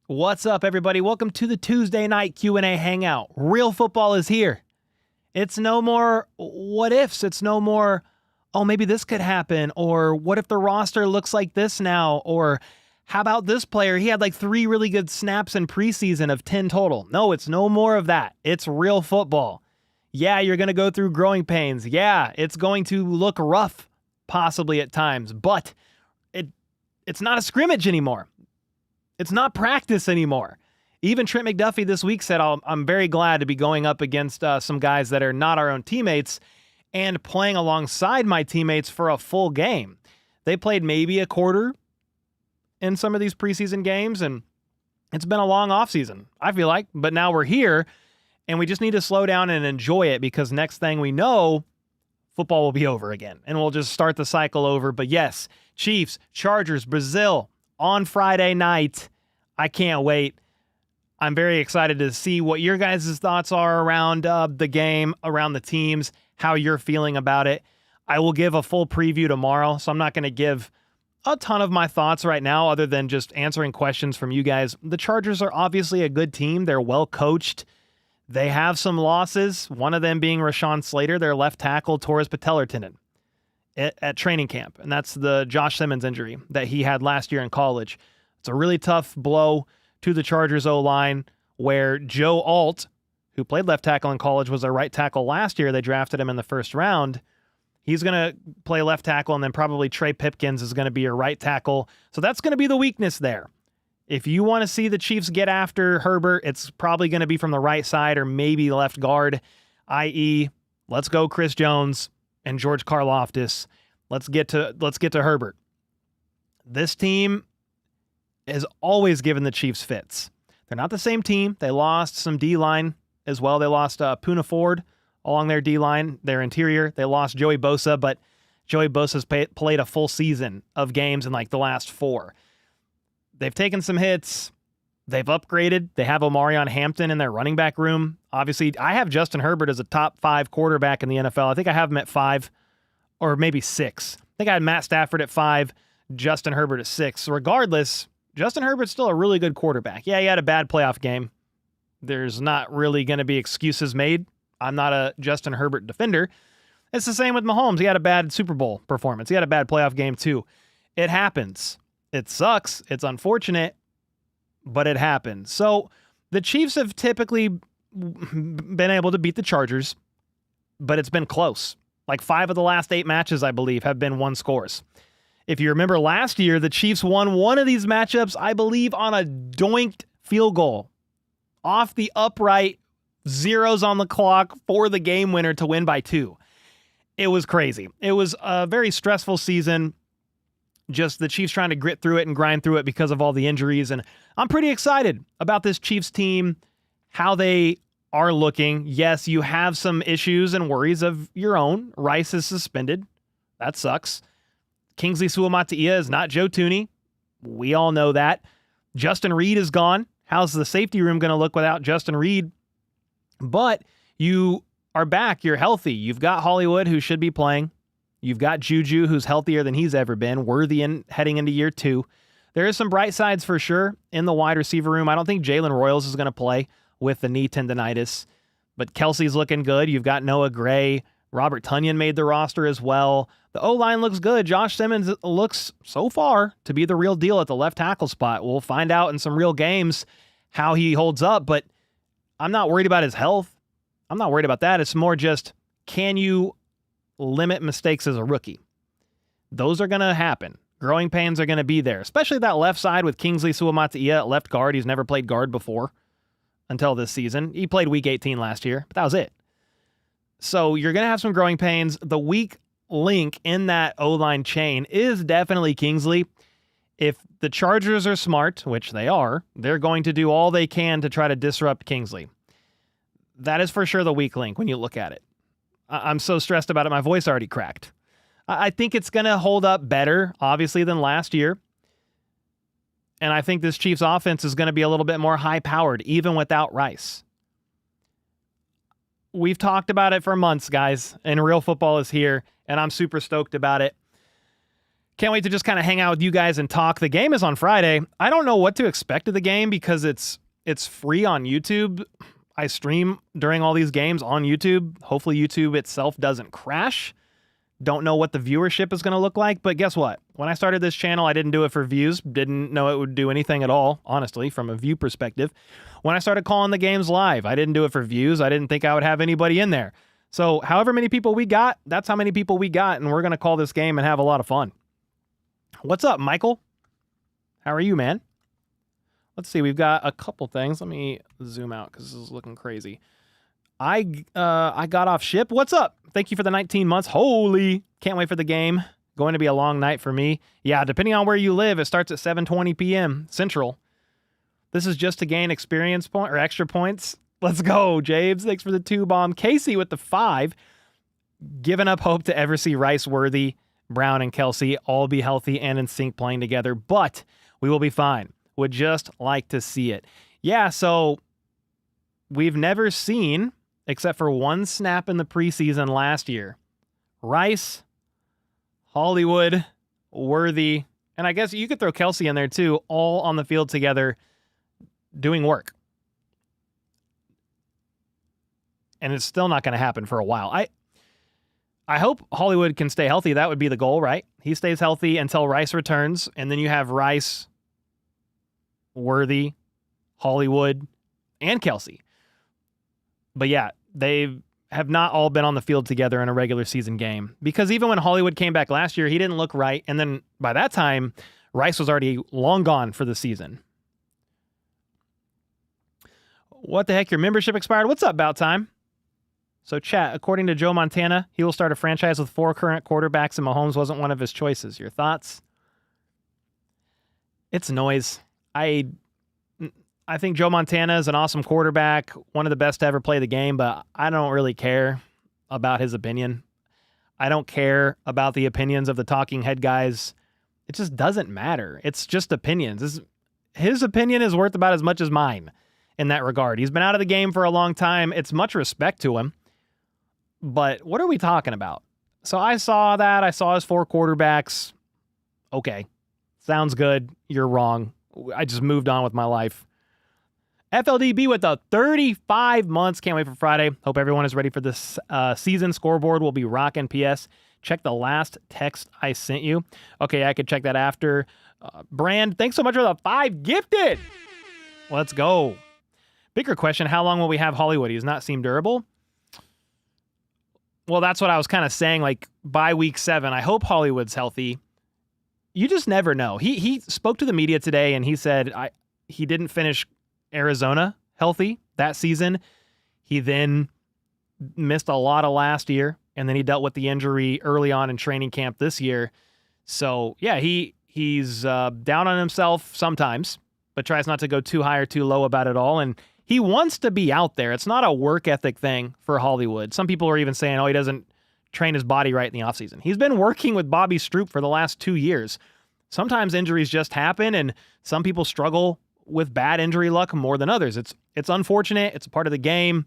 What's up, everybody? Welcome to the Tuesday night Q&A Hangout. Real football is here. It's no more what ifs. It's no more, oh, maybe this could happen, or what if the roster looks like this now, or how about this player? He had like 3 really good snaps in preseason of 10 total. No, it's no more of that. It's real football. Yeah, you're going to go through growing pains. Yeah, it's going to look rough, possibly at times, but it's not a scrimmage anymore. It's not practice anymore. Even Trent McDuffie this week said, I'm very glad to be going up against some guys that are not our own teammates and playing alongside my teammates for a full game. They played maybe a quarter in some of these preseason games, and it's been a long offseason, I feel like. But now we're here, and we just need to slow down and enjoy it, because next thing we know, football will be over again, and we'll just start the cycle over. But yes, Chiefs, Chargers, Brazil on Friday night. I can't wait. I'm very excited to see what your guys' thoughts are around the game, around the teams, how you're feeling about it. I will give a full preview tomorrow, so I'm not going to give a ton of my thoughts right now other than just answering questions from you guys. The Chargers are obviously a good team. They're well coached. They have some losses, one of them being Rashawn Slater, their left tackle, tore his patellar tendon at training camp, and that's the Josh Simmons injury that he had last year in college. It's a really tough blow to the Chargers O-line, where Joe Alt, who played left tackle in college, was their right tackle last year. They drafted him in the first round. He's going to play left tackle, and then probably Trey Pipkins is going to be your right tackle. So that's going to be the weakness there. If you want to see the Chiefs get after Herbert, it's probably going to be from the right side or maybe left guard, i.e., let's go Chris Jones and George Karlaftis. Let's get to Herbert. This team has always given the Chiefs fits. They're not the same team. They lost some D-line as well. They lost Poona Ford along their D-line, their interior. They lost Joey Bosa, but Joey Bosa's played a full season of games in like the last 4. They've taken some hits. They've upgraded. They have Omarion Hampton in their running back room. Obviously, I have Justin Herbert as a top 5 quarterback in the NFL. I think I have him at 5 or maybe 6. I think I had Matt Stafford at 5, Justin Herbert at 6. So regardless, Justin Herbert's still a really good quarterback. Yeah, he had a bad playoff game. There's not really going to be excuses made. I'm not a Justin Herbert defender. It's the same with Mahomes. He had a bad Super Bowl performance. He had a bad playoff game too. It happens. It sucks. It's unfortunate, but it happens. So the Chiefs have typically been able to beat the Chargers, but it's been close. Like 5 of the last 8 matches, I believe, have been 1 scores. If you remember last year, the Chiefs won one of these matchups, I believe, on a doinked field goal. Off the upright, zeros on the clock for the game winner to win by 2. It was crazy. It was a very stressful season. Just the Chiefs trying to grit through it and grind through it because of all the injuries. And I'm pretty excited about this Chiefs team, how they are looking. Yes, you have some issues and worries of your own. Rice is suspended. That sucks. Kingsley Suamataia is not Joe Thuney. We all know that. Justin Reed is gone. How's the safety room going to look without Justin Reed? But you are back. You're healthy. You've got Hollywood, who should be playing. You've got Juju, who's healthier than he's ever been, worthy in heading into year 2. There is some bright sides for sure in the wide receiver room. I don't think Jalen Royals is going to play with the knee tendonitis, but Kelsey's looking good. You've got Noah Gray. Robert Tonyan made the roster as well. The O-line looks good. Josh Simmons looks, so far, to be the real deal at the left tackle spot. We'll find out in some real games how he holds up, but I'm not worried about his health. I'm not worried about that. It's more just, can you limit mistakes as a rookie? Those are going to happen. Growing pains are going to be there, especially that left side with Kingsley Suamataia at left guard. He's never played guard before until this season. He played week 18 last year, but that was it. So you're going to have some growing pains. The weak link in that O-line chain is definitely Kingsley. If the Chargers are smart, which they are, they're going to do all they can to try to disrupt Kingsley. That is for sure the weak link when you look at it. I'm so stressed about it, my voice already cracked. I think it's going to hold up better, obviously, than last year. And I think this Chiefs offense is going to be a little bit more high-powered, even without Rice. We've talked about it for months, guys, and real football is here, and I'm super stoked about it. Can't wait to just kind of hang out with you guys and talk. The game is on Friday. I don't know what to expect of the game because it's free on YouTube. I stream during all these games on YouTube. Hopefully YouTube itself doesn't crash. Don't know what the viewership is going to look like, but guess what? When I started this channel, I didn't do it for views. Didn't know it would do anything at all, honestly, from a view perspective. When I started calling the games live, I didn't do it for views. I didn't think I would have anybody in there. So however many people we got, that's how many people we got, and we're going to call this game and have a lot of fun. What's up, Michael? How are you, man? Let's see. We've got a couple things. Let me zoom out because this is looking crazy. I got off ship. What's up? Thank you for the 19 months. Holy. Can't wait for the game. Going to be a long night for me. Yeah, depending on where you live, it starts at 7:20 p.m. Central. This is just to gain experience point or extra points. Let's go, James. Thanks for the 2-bomb. Casey with the 5. Giving up hope to ever see Rice, Worthy, Brown, and Kelsey all be healthy and in sync playing together, but we will be fine. Would just like to see it. Yeah, so we've never seen, except for one snap in the preseason last year, Rice, Hollywood, Worthy, and I guess you could throw Kelsey in there too, all on the field together doing work. And it's still not going to happen for a while. I hope Hollywood can stay healthy. That would be the goal, right? He stays healthy until Rice returns, and then you have Rice, Worthy, Hollywood, and Kelsey. But yeah, they have not all been on the field together in a regular season game. Because even when Hollywood came back last year, he didn't look right. And then by that time, Rice was already long gone for the season. What the heck? Your membership expired? What's up, Bout Time? So chat, according to Joe Montana, he will start a franchise with 4 current quarterbacks and Mahomes wasn't one of his choices. Your thoughts? It's noise. I think Joe Montana is an awesome quarterback, one of the best to ever play the game, but I don't really care about his opinion. I don't care about the opinions of the talking head guys. It just doesn't matter. It's just opinions. His opinion is worth about as much as mine in that regard. He's been out of the game for a long time. It's much respect to him. But what are we talking about? So I saw that. I saw his 4 quarterbacks. Okay. Sounds good. You're wrong. I just moved on with my life. FLDB with the 35 months. Can't wait for Friday. Hope everyone is ready for this season. Scoreboard will be rocking. PS, check the last text I sent you. Okay, I could check that after. Brand, thanks so much for the 5 gifted. Let's go. Bigger question, how long will we have Hollywood? He does not seem durable. Well, that's what I was kind of saying, like, by week 7. I hope Hollywood's healthy. You just never know. He spoke to the media today, and he said he didn't finish Arizona healthy that season. He then missed a lot of last year, and then he dealt with the injury early on in training camp this year. So, yeah, he's down on himself sometimes, but tries not to go too high or too low about it all, and he wants to be out there. It's not a work ethic thing for Hollywood. Some people are even saying, he doesn't train his body right in the offseason. He's been working with Bobby Stroop for the last 2 years. Sometimes injuries just happen, and some people struggle with bad injury luck more than others. It's unfortunate. It's a part of the game.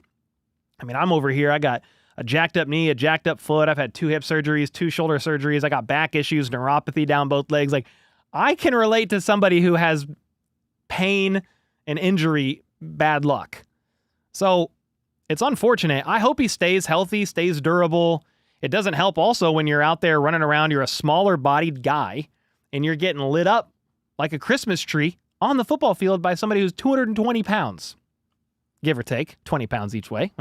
I mean, I'm over here. I got a jacked up knee, a jacked up foot. I've had 2 hip surgeries, 2 shoulder surgeries. I got back issues, neuropathy down both legs. Like, I can relate to somebody who has pain and injury bad luck. So it's unfortunate. I hope he stays healthy, stays durable. It doesn't help also when you're out there running around, you're a smaller bodied guy, and you're getting lit up like a Christmas tree on the football field by somebody who's 220 pounds, give or take, 20 pounds each way,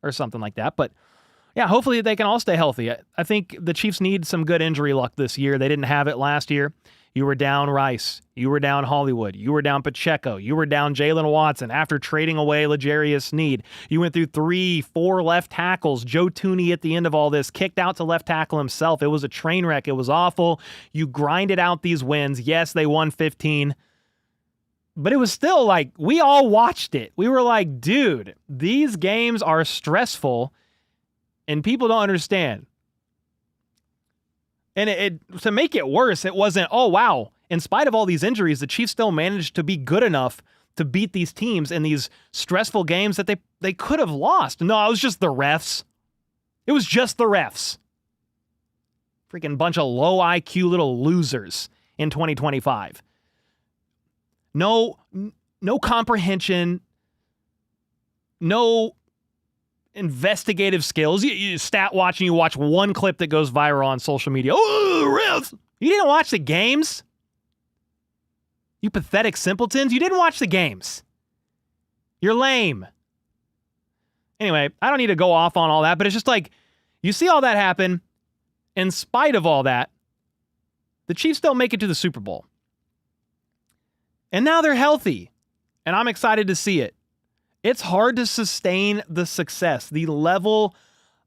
or something like that. But yeah, hopefully they can all stay healthy. I think the Chiefs need some good injury luck this year. They didn't have it last year. You were down Rice. You were down Hollywood. You were down Pacheco. You were down Jalen Watson after trading away L'Jarius Sneed. You went through 3-4 left tackles. Joe Tooney at the end of all this kicked out to left tackle himself. It was a train wreck. It was awful. You grinded out these wins. Yes, they won 15. But it was still like, we all watched it. We were like, dude, these games are stressful and people don't understand. And to make it worse, it wasn't, oh, wow, in spite of all these injuries, the Chiefs still managed to be good enough to beat these teams in these stressful games that they could have lost. No, it was just the refs. It was just the refs. Freaking bunch of low IQ little losers in 2025. No comprehension, no investigative skills. You stat watch and you watch one clip that goes viral on social media. Oh, refs! You didn't watch the games? You pathetic simpletons. You didn't watch the games. You're lame. Anyway, I don't need to go off on all that, but it's just like, you see all that happen. In spite of all that, the Chiefs don't make it to the Super Bowl. And now they're healthy. And I'm excited to see it. It's hard to sustain the success, the level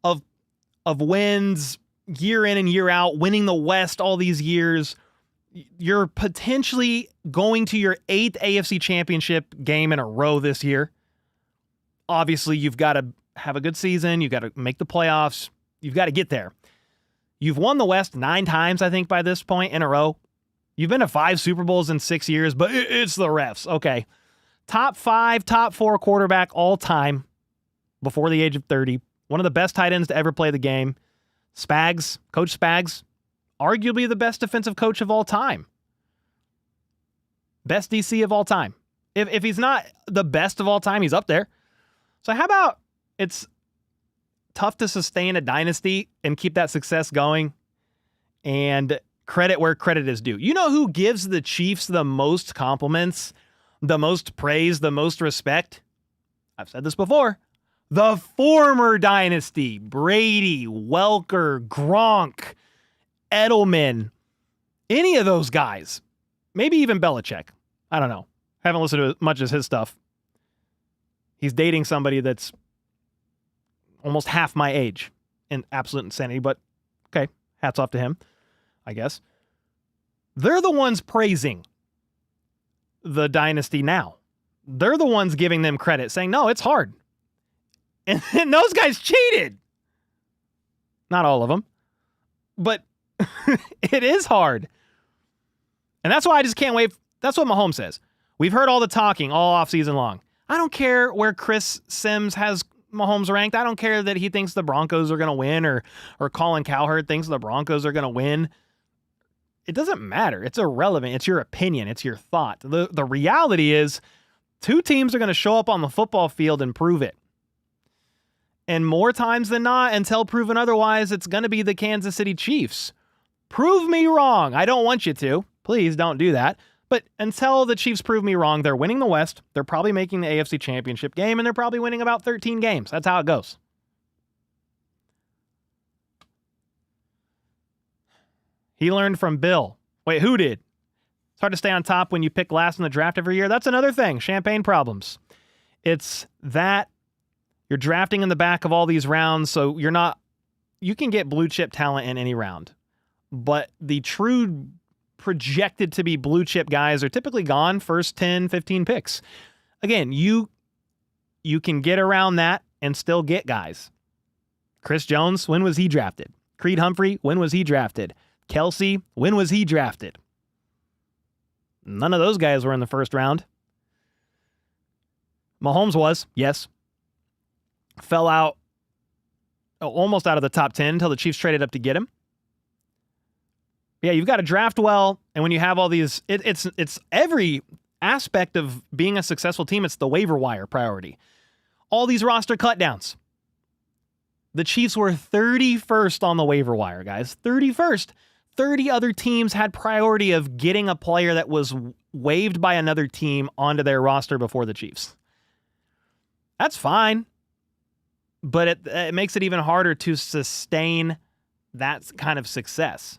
of wins year in and year out, winning the West all these years. You're potentially going to your 8th AFC Championship game in a row this year. Obviously, you've got to have a good season. You've got to make the playoffs. You've got to get there. You've won the West 9 times, I think, by this point in a row. You've been to 5 Super Bowls in 6 years, but it's the refs. Okay. Top 5, top 4 quarterback all time before the age of 30. One of the best tight ends to ever play the game. Spags, Coach Spags, arguably the best defensive coach of all time. Best DC of all time. If he's not the best of all time, he's up there. So how about it's tough to sustain a dynasty and keep that success going, and credit where credit is due. You know who gives the Chiefs the most compliments, the most praise, the most respect? I've said this before. The former dynasty. Brady, Welker, Gronk, Edelman, any of those guys. Maybe even Belichick. I don't know. Haven't listened to as much as his stuff. He's dating somebody that's almost half my age in absolute insanity, but okay, hats off to him, I guess. They're the ones praising the dynasty now. They're the ones giving them credit, saying, no, it's hard. And those guys cheated. Not all of them, but it is hard. And that's why I just can't wait. That's what Mahomes says. We've heard all the talking all offseason long. I don't care where Chris Sims has Mahomes ranked. I don't care that he thinks the Broncos are going to win or Colin Cowherd thinks the Broncos are going to win. It doesn't matter. It's irrelevant. It's your opinion. It's your thought. The reality is 2 teams are going to show up on the football field and prove it. And more times than not, until proven otherwise, it's going to be the Kansas City Chiefs. Prove me wrong. I don't want you to. Please don't do that. But until the Chiefs prove me wrong, they're winning the West. They're probably making the AFC Championship game, and they're probably winning about 13 games. That's how it goes. He learned from Bill. Wait, who did? It's hard to stay on top when you pick last in the draft every year. That's another thing. Champagne problems. It's that you're drafting in the back of all these rounds, so you can get blue chip talent in any round. But the true projected to be blue chip guys are typically gone first 10, 15 picks. Again, you can get around that and still get guys. Chris Jones, when was he drafted? Creed Humphrey, when was he drafted? Kelsey, when was he drafted? None of those guys were in the first round. Mahomes was, yes. Fell out almost out of the top 10 until the Chiefs traded up to get him. Yeah, you've got to draft well, and when you have all these, it's every aspect of being a successful team. It's the waiver wire priority. All these roster cutdowns. The Chiefs were 31st on the waiver wire, guys. 31st. 30 other teams had priority of getting a player that was waived by another team onto their roster before the Chiefs. That's fine, but it makes it even harder to sustain that kind of success.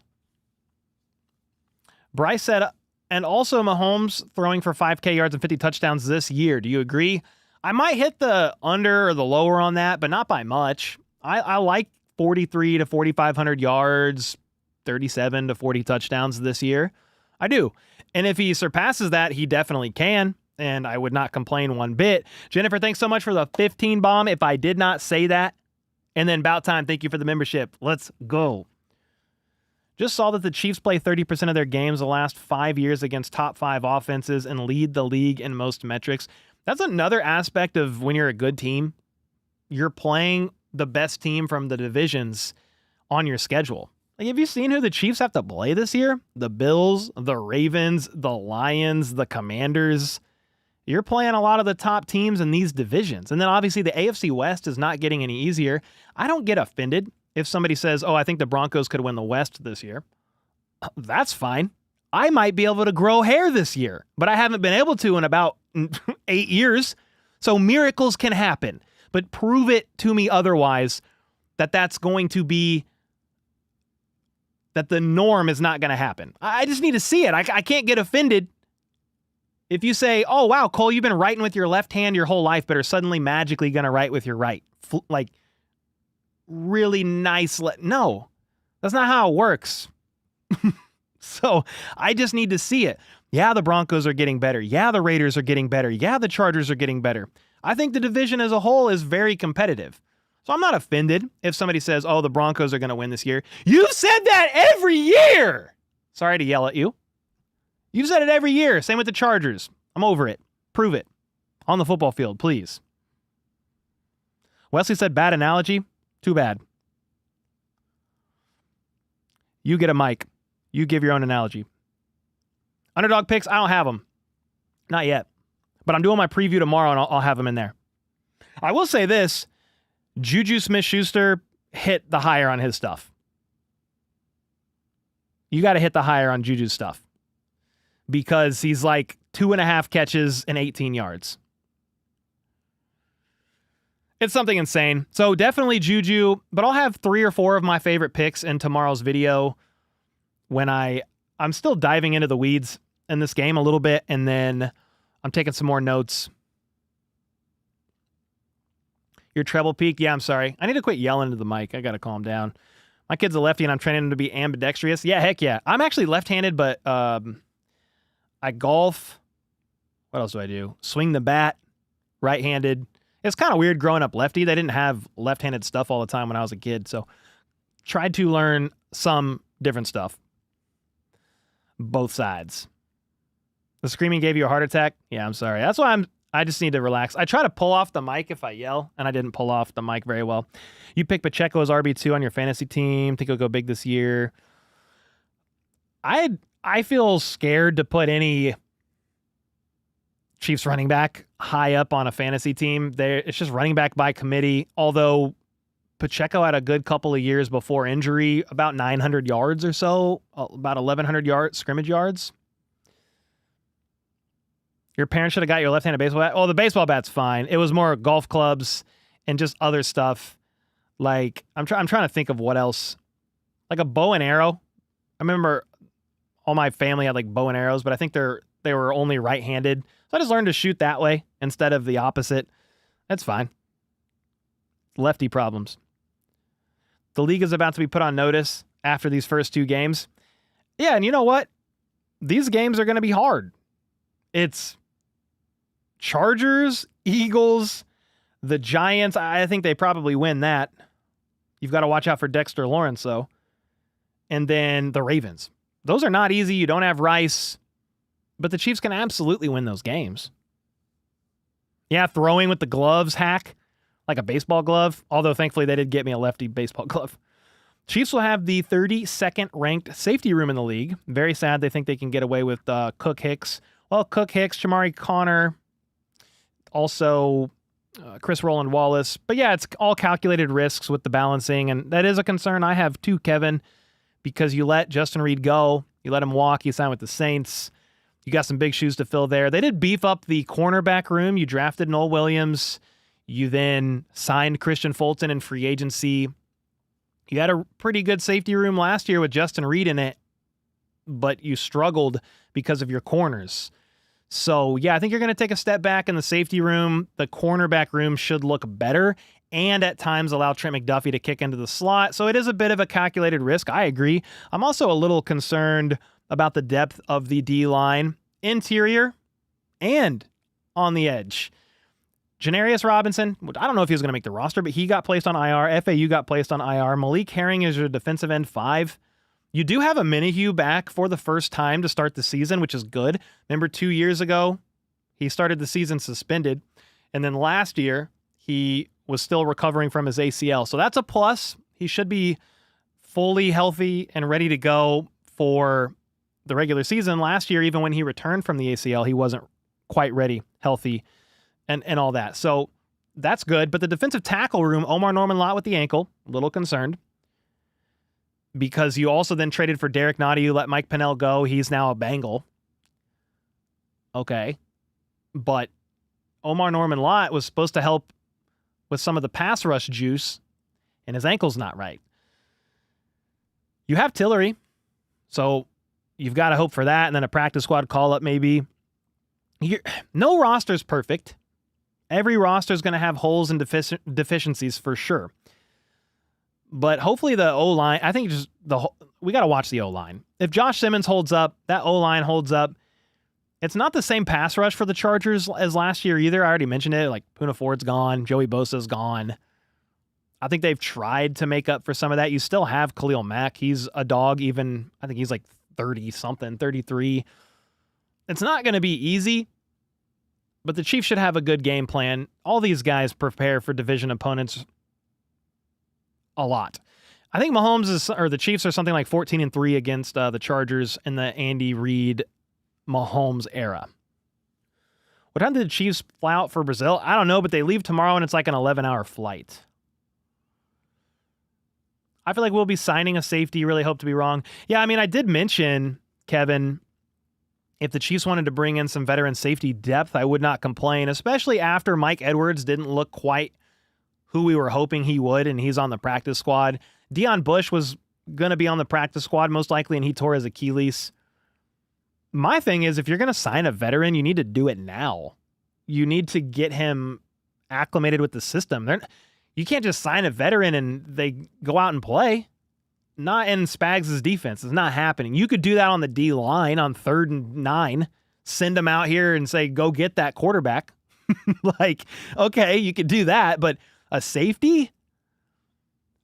Bryce said, and also Mahomes throwing for 5K yards and 50 touchdowns this year. Do you agree? I might hit the under or the lower on that, but not by much. I like 43 to 4,500 yards, 37 to 40 touchdowns this year. I do. And if he surpasses that, he definitely can. And I would not complain one bit. Jennifer, thanks so much for the 15 bomb. If I did not say that. And then Bout Time, thank you for the membership. Let's go. Just saw that the Chiefs play 30% of their games the last 5 years against top 5 offenses and lead the league in most metrics. That's another aspect of when you're a good team. You're playing the best team from the divisions on your schedule. Like, have you seen who the Chiefs have to play this year? The Bills, the Ravens, the Lions, the Commanders. You're playing a lot of the top teams in these divisions. And then obviously the AFC West is not getting any easier. I don't get offended if somebody says, oh, I think the Broncos could win the West this year. That's fine. I might be able to grow hair this year, but I haven't been able to in about 8 years. So miracles can happen, but prove it to me otherwise that that's going to be, that the norm is not going to happen. I just need to see it. I can't get offended if you say, oh, wow, Cole, you've been writing with your left hand your whole life, but are suddenly magically going to write with your right. Like, really nice. No, that's not how it works. So I just need to see it. Yeah, the Broncos are getting better. Yeah, the Raiders are getting better. Yeah, the Chargers are getting better. I think the division as a whole is very competitive. So I'm not offended if somebody says, oh, the Broncos are going to win this year. You've said that every year. Sorry to yell at you. You've said it every year. Same with the Chargers. I'm over it. Prove it. On the football field, please. Wesley said, bad analogy. Too bad. You get a mic. You give your own analogy. Underdog picks, I don't have them. Not yet. But I'm doing my preview tomorrow, and I'll have them in there. I will say this. Juju Smith-Schuster hit the higher on his stuff. You got to hit the higher on Juju's stuff. Because he's like 2.5 catches and 18 yards. It's something insane. So definitely Juju, but I'll have 3 or 4 of my favorite picks in tomorrow's video when I'm still diving into the weeds in this game a little bit, and then I'm taking some more notes. Your treble peak? Yeah, I'm sorry. I need to quit yelling into the mic. I got to calm down. My kid's a lefty, and I'm training him to be ambidextrous. Yeah, heck yeah. I'm actually left-handed, but I golf. What else do I do? Swing the bat, right-handed. It's kind of weird growing up lefty. They didn't have left-handed stuff all the time when I was a kid, so tried to learn some different stuff. Both sides. The screaming gave you a heart attack? Yeah, I'm sorry. That's why I just need to relax. I try to pull off the mic if I yell, and I didn't pull off the mic very well. You pick Pacheco as RB2 on your fantasy team. Think he'll go big this year. I feel scared to put any Chiefs running back high up on a fantasy team. It's just running back by committee, although Pacheco had a good couple of years before injury, about 900 yards or so, about 1,100 scrimmage yards. Your parents should have got your left-handed baseball bat. Oh, the baseball bat's fine. It was more golf clubs and just other stuff. Like, I'm trying to think of what else. Like a bow and arrow. I remember all my family had like bow and arrows, but I think they were only right-handed. So I just learned to shoot that way instead of the opposite. That's fine. Lefty problems. The league is about to be put on notice after these first 2 games. Yeah, and you know what? These games are going to be hard. It's Chargers, Eagles, the Giants. I think they probably win that. You've got to watch out for Dexter Lawrence, though. And then the Ravens. Those are not easy. You don't have Rice. But the Chiefs can absolutely win those games. Yeah, throwing with the gloves hack. Like a baseball glove, although thankfully they did get me a lefty baseball glove. Chiefs will have the 32nd ranked safety room in the league. Very sad they think they can get away with Cook Hicks. Well, Cook Hicks, Jamari Connor, also Chris Roland Wallace. But yeah, it's all calculated risks with the balancing, and that is a concern I have too, Kevin, because you let Justin Reed go. You let him walk. He signed with the Saints. You got some big shoes to fill there. They did beef up the cornerback room. You drafted Noel Williams. You then signed Christian Fulton in free agency. You had a pretty good safety room last year with Justin Reed in it, but you struggled because of your corners. So, yeah, I think you're going to take a step back in the safety room. The cornerback room should look better and at times allow Trent McDuffie to kick into the slot. So it is a bit of a calculated risk. I agree. I'm also a little concerned about the depth of the D-line, interior and on the edge. Janarius Robinson, I don't know if he was going to make the roster, but he got placed on IR. FAU got placed on IR. Malik Herring is your defensive end 5. You do have a Minihue back for the first time to start the season, which is good. Remember 2 years ago, he started the season suspended. And then last year, he was still recovering from his ACL. So that's a plus. He should be fully healthy and ready to go for the regular season. Last year, even when he returned from the ACL, he wasn't quite ready, healthy, and all that. So that's good. But the defensive tackle room, Omar Norman-Lott with the ankle, a little concerned. Because you also then traded for Derek Nottie. You let Mike Pennell go. He's now a Bengal. Okay. But Omar Norman-Lott was supposed to help with some of the pass rush juice, and his ankle's not right. You have Tillery, so you've got to hope for that, and then a practice squad call-up maybe. No roster's perfect. Every roster's going to have holes and deficiencies for sure. But hopefully the O-line, I think we got to watch the O-line. If Josh Simmons holds up, that O-line holds up. It's not the same pass rush for the Chargers as last year either. I already mentioned it. Like, Poona Ford's gone. Joey Bosa's gone. I think they've tried to make up for some of that. You still have Khalil Mack. He's a dog even. I think he's like 30-something, 33. It's not going to be easy, but the Chiefs should have a good game plan. All these guys prepare for division opponents a lot. I think the Chiefs are something like 14-3 against the Chargers in the Andy Reid Mahomes era. What time did the Chiefs fly out for Brazil? I don't know, but they leave tomorrow and it's like an 11-hour flight. I feel like we'll be signing a safety. Really hope to be wrong. Yeah, I mean, I did mention, Kevin, if the Chiefs wanted to bring in some veteran safety depth, I would not complain, especially after Mike Edwards didn't look quite who we were hoping he would, and he's on the practice squad. Deion Bush was going to be on the practice squad most likely, and he tore his Achilles. My thing is, if you're going to sign a veteran, you need to do it now. You need to get him acclimated with the system. You can't just sign a veteran and they go out and play. Not in Spags' defense. It's not happening. You could do that on the D-line on 3rd and 9. Send them out here and say, go get that quarterback. Like, okay, you could do that, but a safety?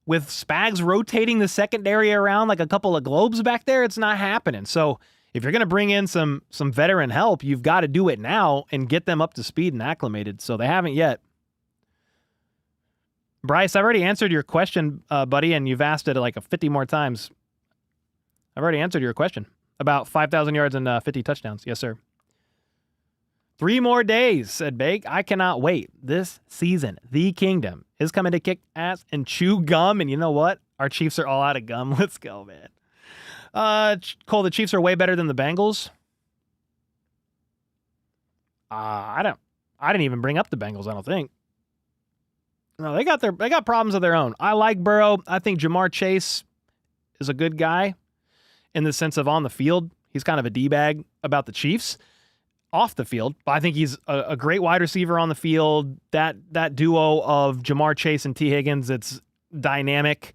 With Spags rotating the secondary around like a couple of globes back there, it's not happening. So if you're going to bring in some veteran help, you've got to do it now and get them up to speed and acclimated. So they haven't yet. Bryce, I've already answered your question, buddy, and you've asked it like 50 more times. I've already answered your question about 5,000 yards and 50 touchdowns. Yes, sir. 3 more days, said Bake. I cannot wait. This season, the kingdom is coming to kick ass and chew gum. And you know what? Our Chiefs are all out of gum. Let's go, man. Cole, the Chiefs are way better than the Bengals. I didn't even bring up the Bengals, I don't think. No, they got problems of their own. I like Burrow. I think Jamar Chase is a good guy in the sense of on the field. He's kind of a D-bag about the Chiefs. Off the field, but I think he's a great wide receiver on the field. That duo of Jamar Chase and T. Higgins, it's dynamic,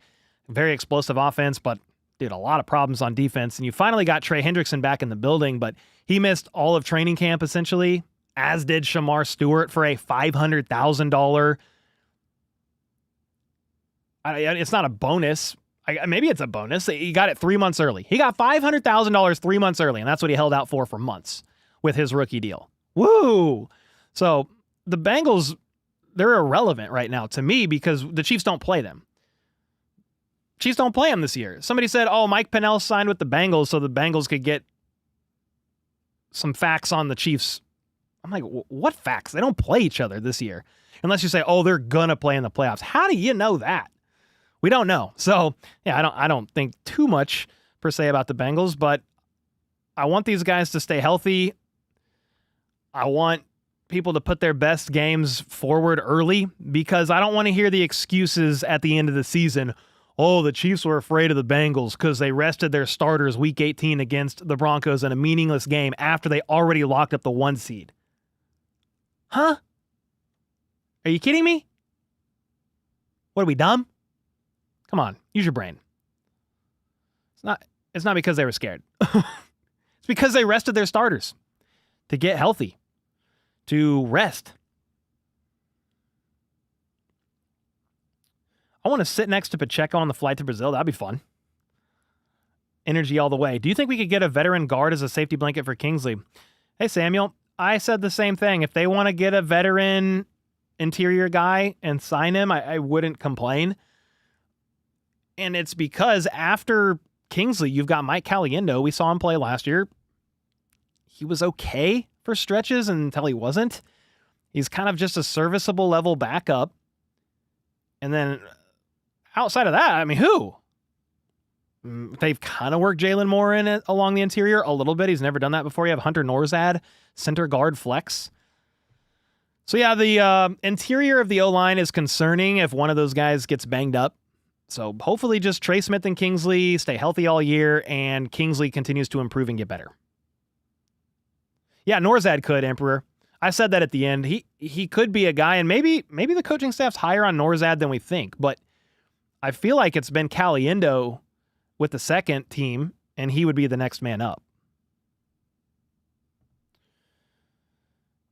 very explosive offense, but dude, a lot of problems on defense. And you finally got Trey Hendrickson back in the building, but he missed all of training camp essentially, as did Shamar Stewart for a $500,000. It's not a bonus. Maybe it's a bonus. He got it 3 months early. He got $500,000 3 months early, and that's what he held out for months with his rookie deal. Woo! So the Bengals, they're irrelevant right now to me because the Chiefs don't play them. Chiefs don't play them this year. Somebody said, oh, Mike Pennell signed with the Bengals so the Bengals could get some facts on the Chiefs. I'm like, what facts? They don't play each other this year. Unless you say, oh, they're going to play in the playoffs. How do you know that? We don't know. So, yeah, I don't think too much per se about the Bengals, but I want these guys to stay healthy. I want people to put their best games forward early because I don't want to hear the excuses at the end of the season. Oh, the Chiefs were afraid of the Bengals because they rested their starters week 18 against the Broncos in a meaningless game after they already locked up the 1 seed. Huh? Are you kidding me? What, are we dumb? Come on, use your brain. It's not because they were scared. It's because they rested their starters to get healthy, to rest. I want to sit next to Pacheco on the flight to Brazil. That'd be fun. Energy all the way. Do you think we could get a veteran guard as a safety blanket for Kingsley? Hey, Samuel, I said the same thing. If they want to get a veteran interior guy and sign him, I wouldn't complain. And it's because after Kingsley, you've got Mike Caliendo. We saw him play last year. He was okay for stretches until he wasn't. He's kind of just a serviceable level backup. And then outside of that, I mean, who? They've kind of worked Jalen Moore in it along the interior a little bit. He's never done that before. You have Hunter Norzad, center guard flex. So yeah, the interior of the O-line is concerning if one of those guys gets banged up. So hopefully just Trey Smith and Kingsley stay healthy all year, and Kingsley continues to improve and get better. Yeah, Norzad could, Emperor. I said that at the end. He could be a guy, and maybe the coaching staff's higher on Norzad than we think, but I feel like it's been Caliendo with the second team, and he would be the next man up.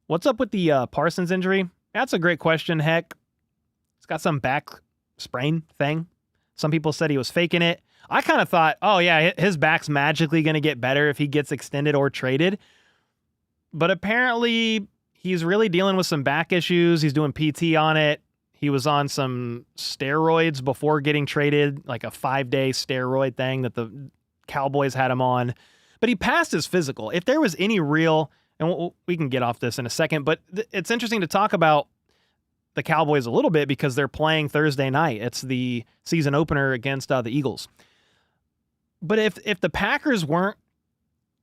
What's up with the Parsons injury? That's a great question, Heck. He's got some back sprain thing. Some people said he was faking it. I kind of thought, oh yeah, his back's magically going to get better if he gets extended or traded. But apparently he's really dealing with some back issues. He's doing PT on it. He was on some steroids before getting traded, like a 5-day steroid thing that the Cowboys had him on. But he passed his physical. If there was any real, and we can get off this in a second, but it's interesting to talk about the Cowboys a little bit because they're playing Thursday night. It's the season opener against the Eagles. But if the Packers weren't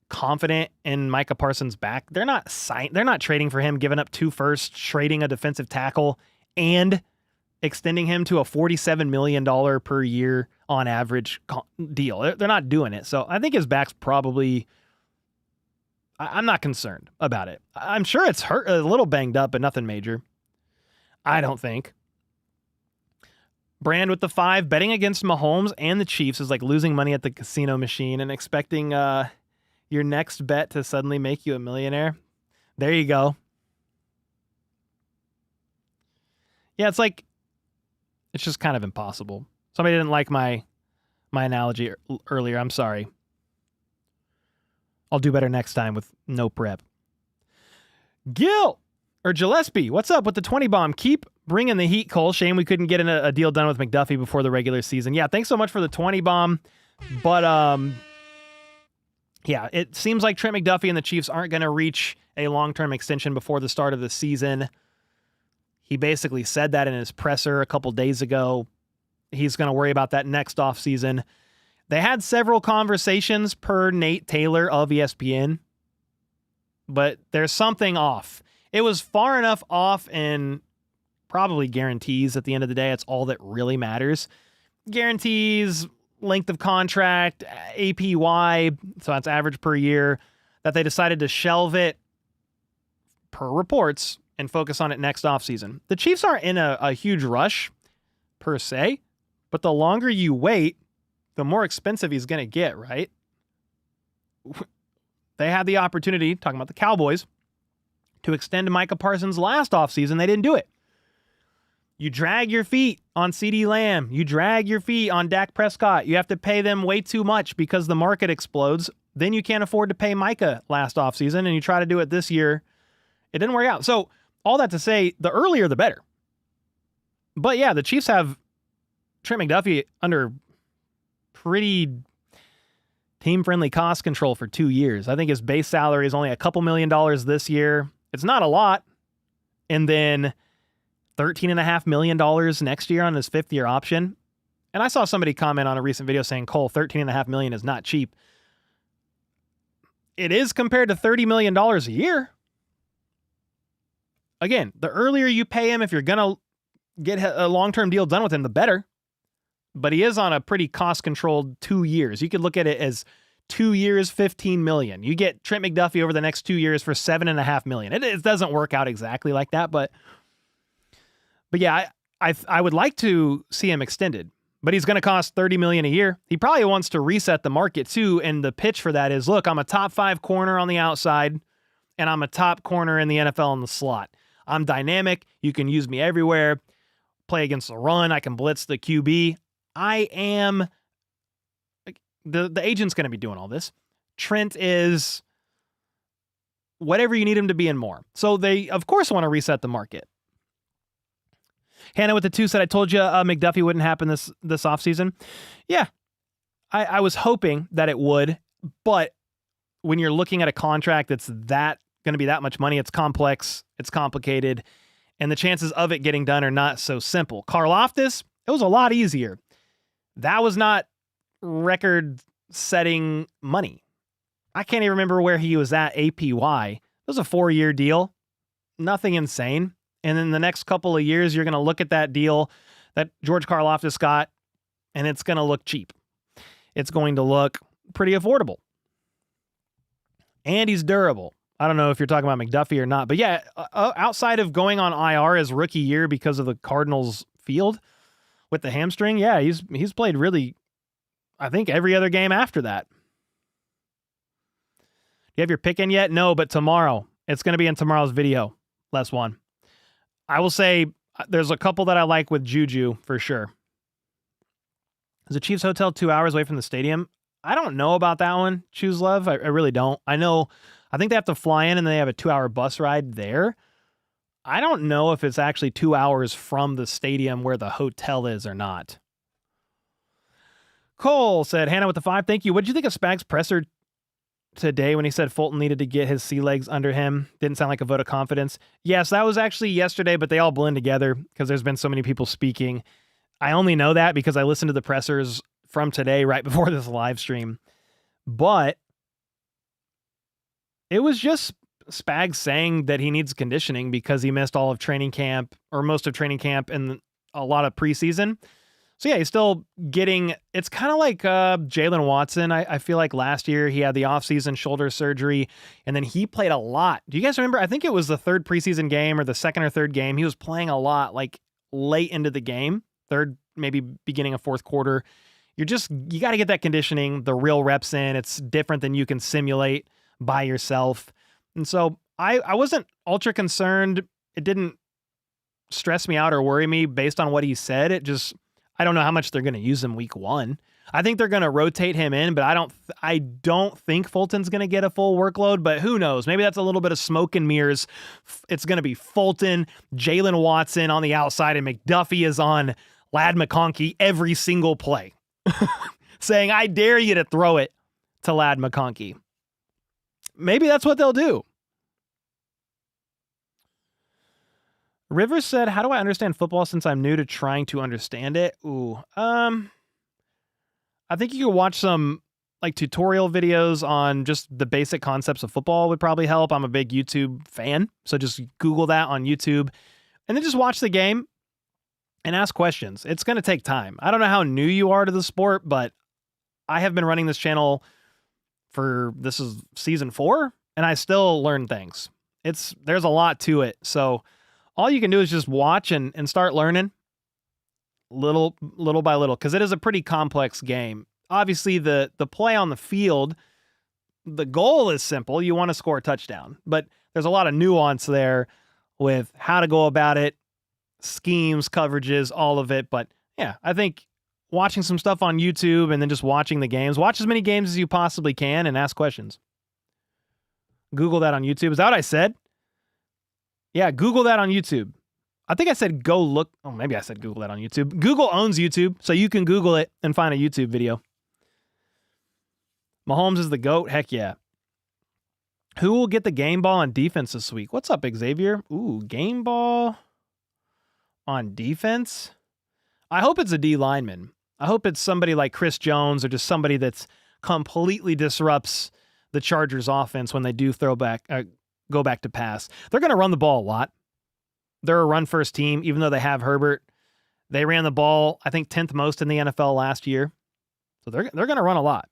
confident in Micah Parsons' back, they're not trading for him, giving up 2 firsts, trading a defensive tackle, and extending him to a $47 million per year on average deal. They're not doing it. So I think his back's probably, I'm not concerned about it. I'm sure it's hurt, a little banged up, but nothing major. I don't think. Brand with the 5, betting against Mahomes and the Chiefs is like losing money at the casino machine and expecting your next bet to suddenly make you a millionaire. There you go. Yeah, it's just kind of impossible. Somebody didn't like my analogy earlier. I'm sorry. I'll do better next time with no prep. Gillespie, what's up with the 20 bomb? Keep bringing the heat, Cole. Shame we couldn't get a deal done with McDuffie before the regular season. Yeah, thanks so much for the 20 bomb. But yeah, it seems like Trent McDuffie and the Chiefs aren't going to reach a long-term extension before the start of the season. He basically said that in his presser a couple days ago. He's going to worry about that next offseason. They had several conversations per Nate Taylor of ESPN, but there's something off. It was far enough off in probably guarantees at the end of the day. It's all that really matters. Guarantees, length of contract, APY, so that's average per year, that they decided to shelve it per reports and focus on it next offseason. The Chiefs aren't in a huge rush per se, but the longer you wait, the more expensive he's going to get, right? They had the opportunity, talking about the Cowboys, to extend Micah Parsons last offseason. They didn't do it. You drag your feet on CeeDee Lamb. You drag your feet on Dak Prescott. You have to pay them way too much because the market explodes. Then you can't afford to pay Micah last offseason, and you try to do it this year. It didn't work out. So all that to say, the earlier the better. But yeah, the Chiefs have Trent McDuffie under pretty team-friendly cost control for 2 years. I think his base salary is only a couple $1 million this year. It's not a lot. And then $13.5 million next year on his 5th-year option. And I saw somebody comment on a recent video saying, Cole, $13.5 million is not cheap. It is compared to $30 million a year. Again, the earlier you pay him, if you're going to get a long-term deal done with him, the better. But he is on a pretty cost-controlled 2 years. You could look at it as 2 years, $15 million. You get Trent McDuffie over the next 2 years for $7.5 million. It doesn't work out exactly like that, but yeah, I would like to see him extended. But he's going to cost $30 million a year. He probably wants to reset the market too, and the pitch for that is, look, I'm a top 5 corner on the outside, and I'm a top corner in the NFL in the slot. I'm dynamic. You can use me everywhere. Play against the run. I can blitz the QB. I am... The agent's going to be doing all this. Trent is whatever you need him to be and more. So they, of course, want to reset the market. Hannah with the 2 said, I told you McDuffie wouldn't happen this offseason. Yeah, I was hoping that it would, but when you're looking at a contract that's going to be that much money, it's complex, it's complicated, and the chances of it getting done are not so simple. Karlaftis, it was a lot easier. That was not record-setting money. I can't even remember where he was at APY. It was a 4-year deal. Nothing insane. And then the next couple of years, you're going to look at that deal that George Karlaftis got, and it's going to look cheap. It's going to look pretty affordable. And he's durable. I don't know if you're talking about McDuffie or not, but yeah, outside of going on IR his rookie year because of the Cardinals field with the hamstring, yeah, he's played really, I think, every other game after that. You have your pick in yet? No, but tomorrow. It's going to be in tomorrow's video. Less one. I will say there's a couple that I like with Juju for sure. Is the Chiefs Hotel 2 hours away from the stadium? I don't know about that one, Choose Love. I really don't. I think they have to fly in and they have a 2-hour bus ride there. I don't know if it's actually 2 hours from the stadium where the hotel is or not. Cole said, Hannah with the 5, thank you. What did you think of Spag's presser today when he said Fulton needed to get his sea legs under him? Didn't sound like a vote of confidence. Yes, that was actually yesterday, but they all blend together because there's been so many people speaking. I only know that because I listened to the pressers from today right before this live stream. But it was just Spags saying that he needs conditioning because he missed all of training camp or most of training camp and a lot of preseason. So yeah, he's still getting, it's kind of like Jalen Watson. I feel like last year he had the offseason shoulder surgery and then he played a lot. Do you guys remember? I think it was the 3rd preseason game or the 2nd or 3rd game. He was playing a lot, like late into the game, 3rd, maybe beginning of 4th quarter. You got to get that conditioning, the real reps in. It's different than you can simulate by yourself. And so I wasn't ultra concerned. It didn't stress me out or worry me based on what he said. I don't know how much they're going to use him week 1. I think they're going to rotate him in, but I don't think Fulton's going to get a full workload, but who knows? Maybe that's a little bit of smoke and mirrors. It's going to be Fulton, Jalen Watson on the outside, and McDuffie is on Ladd McConkey every single play. Saying, I dare you to throw it to Ladd McConkey. Maybe that's what they'll do. Rivers said, how do I understand football since I'm new to trying to understand it? I think you could watch some like tutorial videos on just the basic concepts of football would probably help. I'm a big YouTube fan, so just Google that on YouTube and then just watch the game and ask questions. It's going to take time. I don't know how new you are to the sport, but I have been running this channel this is season 4 and I still learn things. There's a lot to it. So all you can do is just watch and start learning little by little, because it is a pretty complex game. Obviously, the play on the field, the goal is simple. You want to score a touchdown, but there's a lot of nuance there with how to go about it, schemes, coverages, all of it. But yeah, I think watching some stuff on YouTube and then just watching the games, watch as many games as you possibly can and ask questions. Google that on YouTube. Is that what I said? Yeah, Google that on YouTube. I think I said go look. Oh, maybe I said Google that on YouTube. Google owns YouTube, so you can Google it and find a YouTube video. Mahomes is the GOAT? Heck yeah. Who will get the game ball on defense this week? What's up, Xavier? Ooh, game ball on defense? I hope it's a D lineman. I hope it's somebody like Chris Jones or just somebody that's completely disrupts the Chargers offense when they do go back to pass. They're going to run the ball a lot. They're a run-first team, even though they have Herbert. They ran the ball, I think, 10th most in the NFL last year. So they're going to run a lot.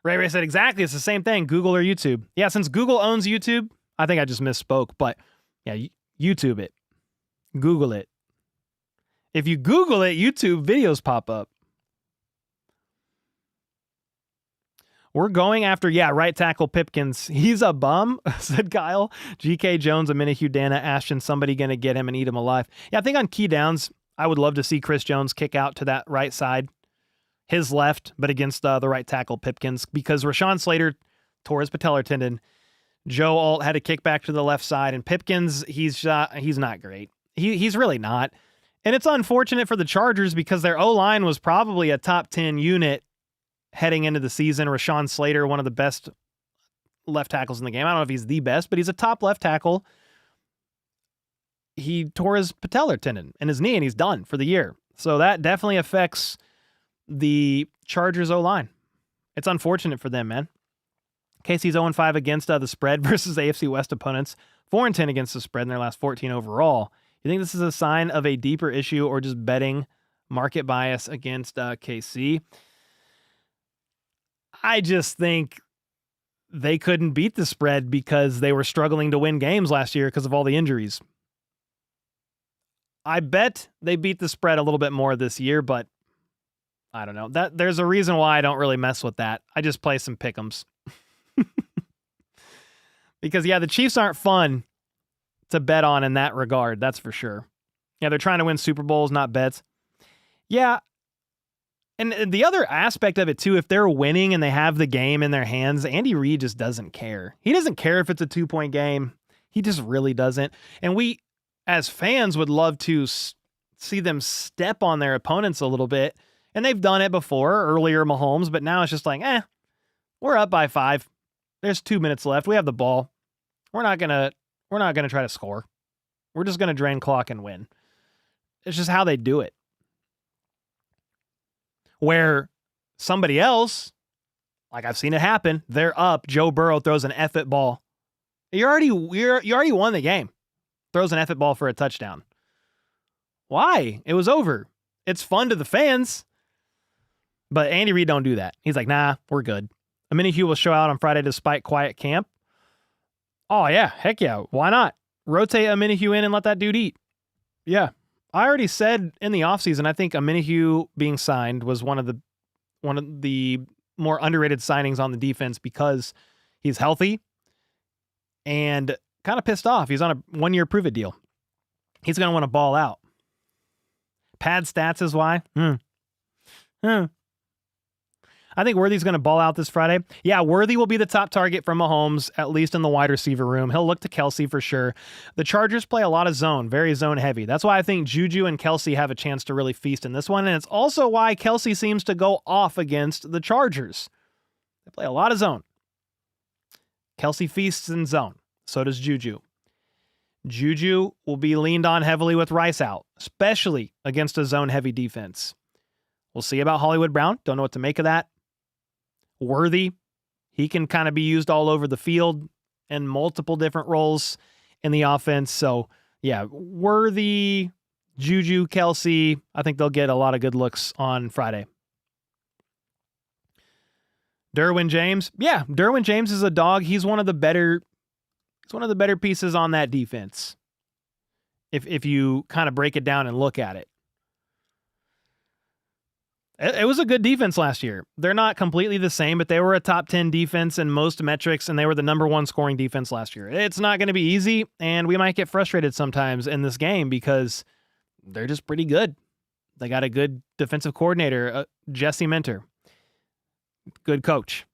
Ray said, exactly, it's the same thing, Google or YouTube. Yeah, since Google owns YouTube, I think I just misspoke, but yeah, YouTube it. Google it. If you Google it, YouTube videos pop up. We're going after, right tackle Pipkins. He's a bum, said Kyle. G.K. Jones, Aminihu, Dana, Ashton, somebody going to get him and eat him alive. Yeah, I think on key downs, I would love to see Chris Jones kick out to that right side, his left, but against the right tackle Pipkins, because Rashawn Slater tore his patellar tendon. Joe Alt had to kick back to the left side, and Pipkins, he's not great. He's really not. And it's unfortunate for the Chargers because their O-line was probably a top 10 unit heading into the season. Rashawn Slater, one of the best left tackles in the game. I don't know if he's the best, but he's a top left tackle. He tore his patellar tendon in his knee, and he's done for the year. So that definitely affects the Chargers O-line. It's unfortunate for them, man. KC's 0-5 against the spread versus AFC West opponents. 4-10 against the spread in their last 14 overall. You think this is a sign of a deeper issue or just betting market bias against KC? I just think they couldn't beat the spread because they were struggling to win games last year because of all the injuries. I bet they beat the spread a little bit more this year, but I don't know. There's a reason why I don't really mess with that. I just play some pick'ems. Because, yeah, the Chiefs aren't fun to bet on in that regard. That's for sure. Yeah, they're trying to win Super Bowls, not bets. Yeah. And the other aspect of it, too, if they're winning and they have the game in their hands, Andy Reid just doesn't care. He doesn't care if it's a 2-point game. He just really doesn't. And we, as fans, would love to see them step on their opponents a little bit. And they've done it before, earlier Mahomes, but now it's just like, we're up by 5. There's 2 minutes left. We have the ball. We're not gonna try to score. We're just gonna drain clock and win. It's just how they do it. Where somebody else, like I've seen it happen, they're up. Joe Burrow throws an F-it ball. You already won the game. Throws an F-it ball for a touchdown. Why? It was over. It's fun to the fans. But Andy Reid don't do that. He's like, nah, we're good. Aminihu will show out on Friday despite quiet camp. Oh, yeah. Heck yeah. Why not? Rotate Aminihu in and let that dude eat. Yeah. I already said in the offseason, I think Aminihu being signed was one of the more underrated signings on the defense because he's healthy and kind of pissed off. He's on a 1-year prove-it deal. He's going to want to ball out. Pad stats is why. I think Worthy's going to ball out this Friday. Yeah, Worthy will be the top target from Mahomes, at least in the wide receiver room. He'll look to Kelsey for sure. The Chargers play a lot of zone, very zone heavy. That's why I think Juju and Kelsey have a chance to really feast in this one, and it's also why Kelsey seems to go off against the Chargers. They play a lot of zone. Kelsey feasts in zone. So does Juju. Juju will be leaned on heavily with Rice out, especially against a zone-heavy defense. We'll see about Hollywood Brown. Don't know what to make of that. Worthy, he can kind of be used all over the field in multiple different roles in the offense. So, yeah, Worthy, Juju, Kelsey, I think they'll get a lot of good looks on Friday. Derwin James. Yeah, Derwin James is a dog. He's one of the better pieces on that defense. If you kind of break it down and look at it. It was a good defense last year. They're not completely the same, but they were a top 10 defense in most metrics, and they were the number 1 scoring defense last year. It's not going to be easy, and we might get frustrated sometimes in this game because they're just pretty good. They got a good defensive coordinator, Jesse Minter. Good coach.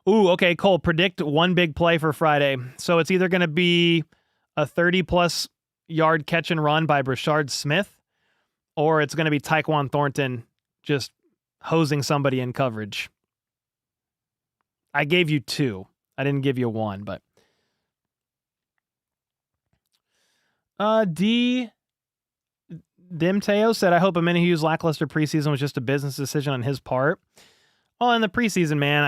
Ooh, okay, Cole, predict one big play for Friday. So it's either going to be a 30-plus yard catch and run by Brashard Smith, or it's going to be Tyquan Thornton just hosing somebody in coverage. I gave you 2. I didn't give you 1, but... D. Dimteo said, I hope Aminihu's lackluster preseason was just a business decision on his part. Well, in the preseason, man,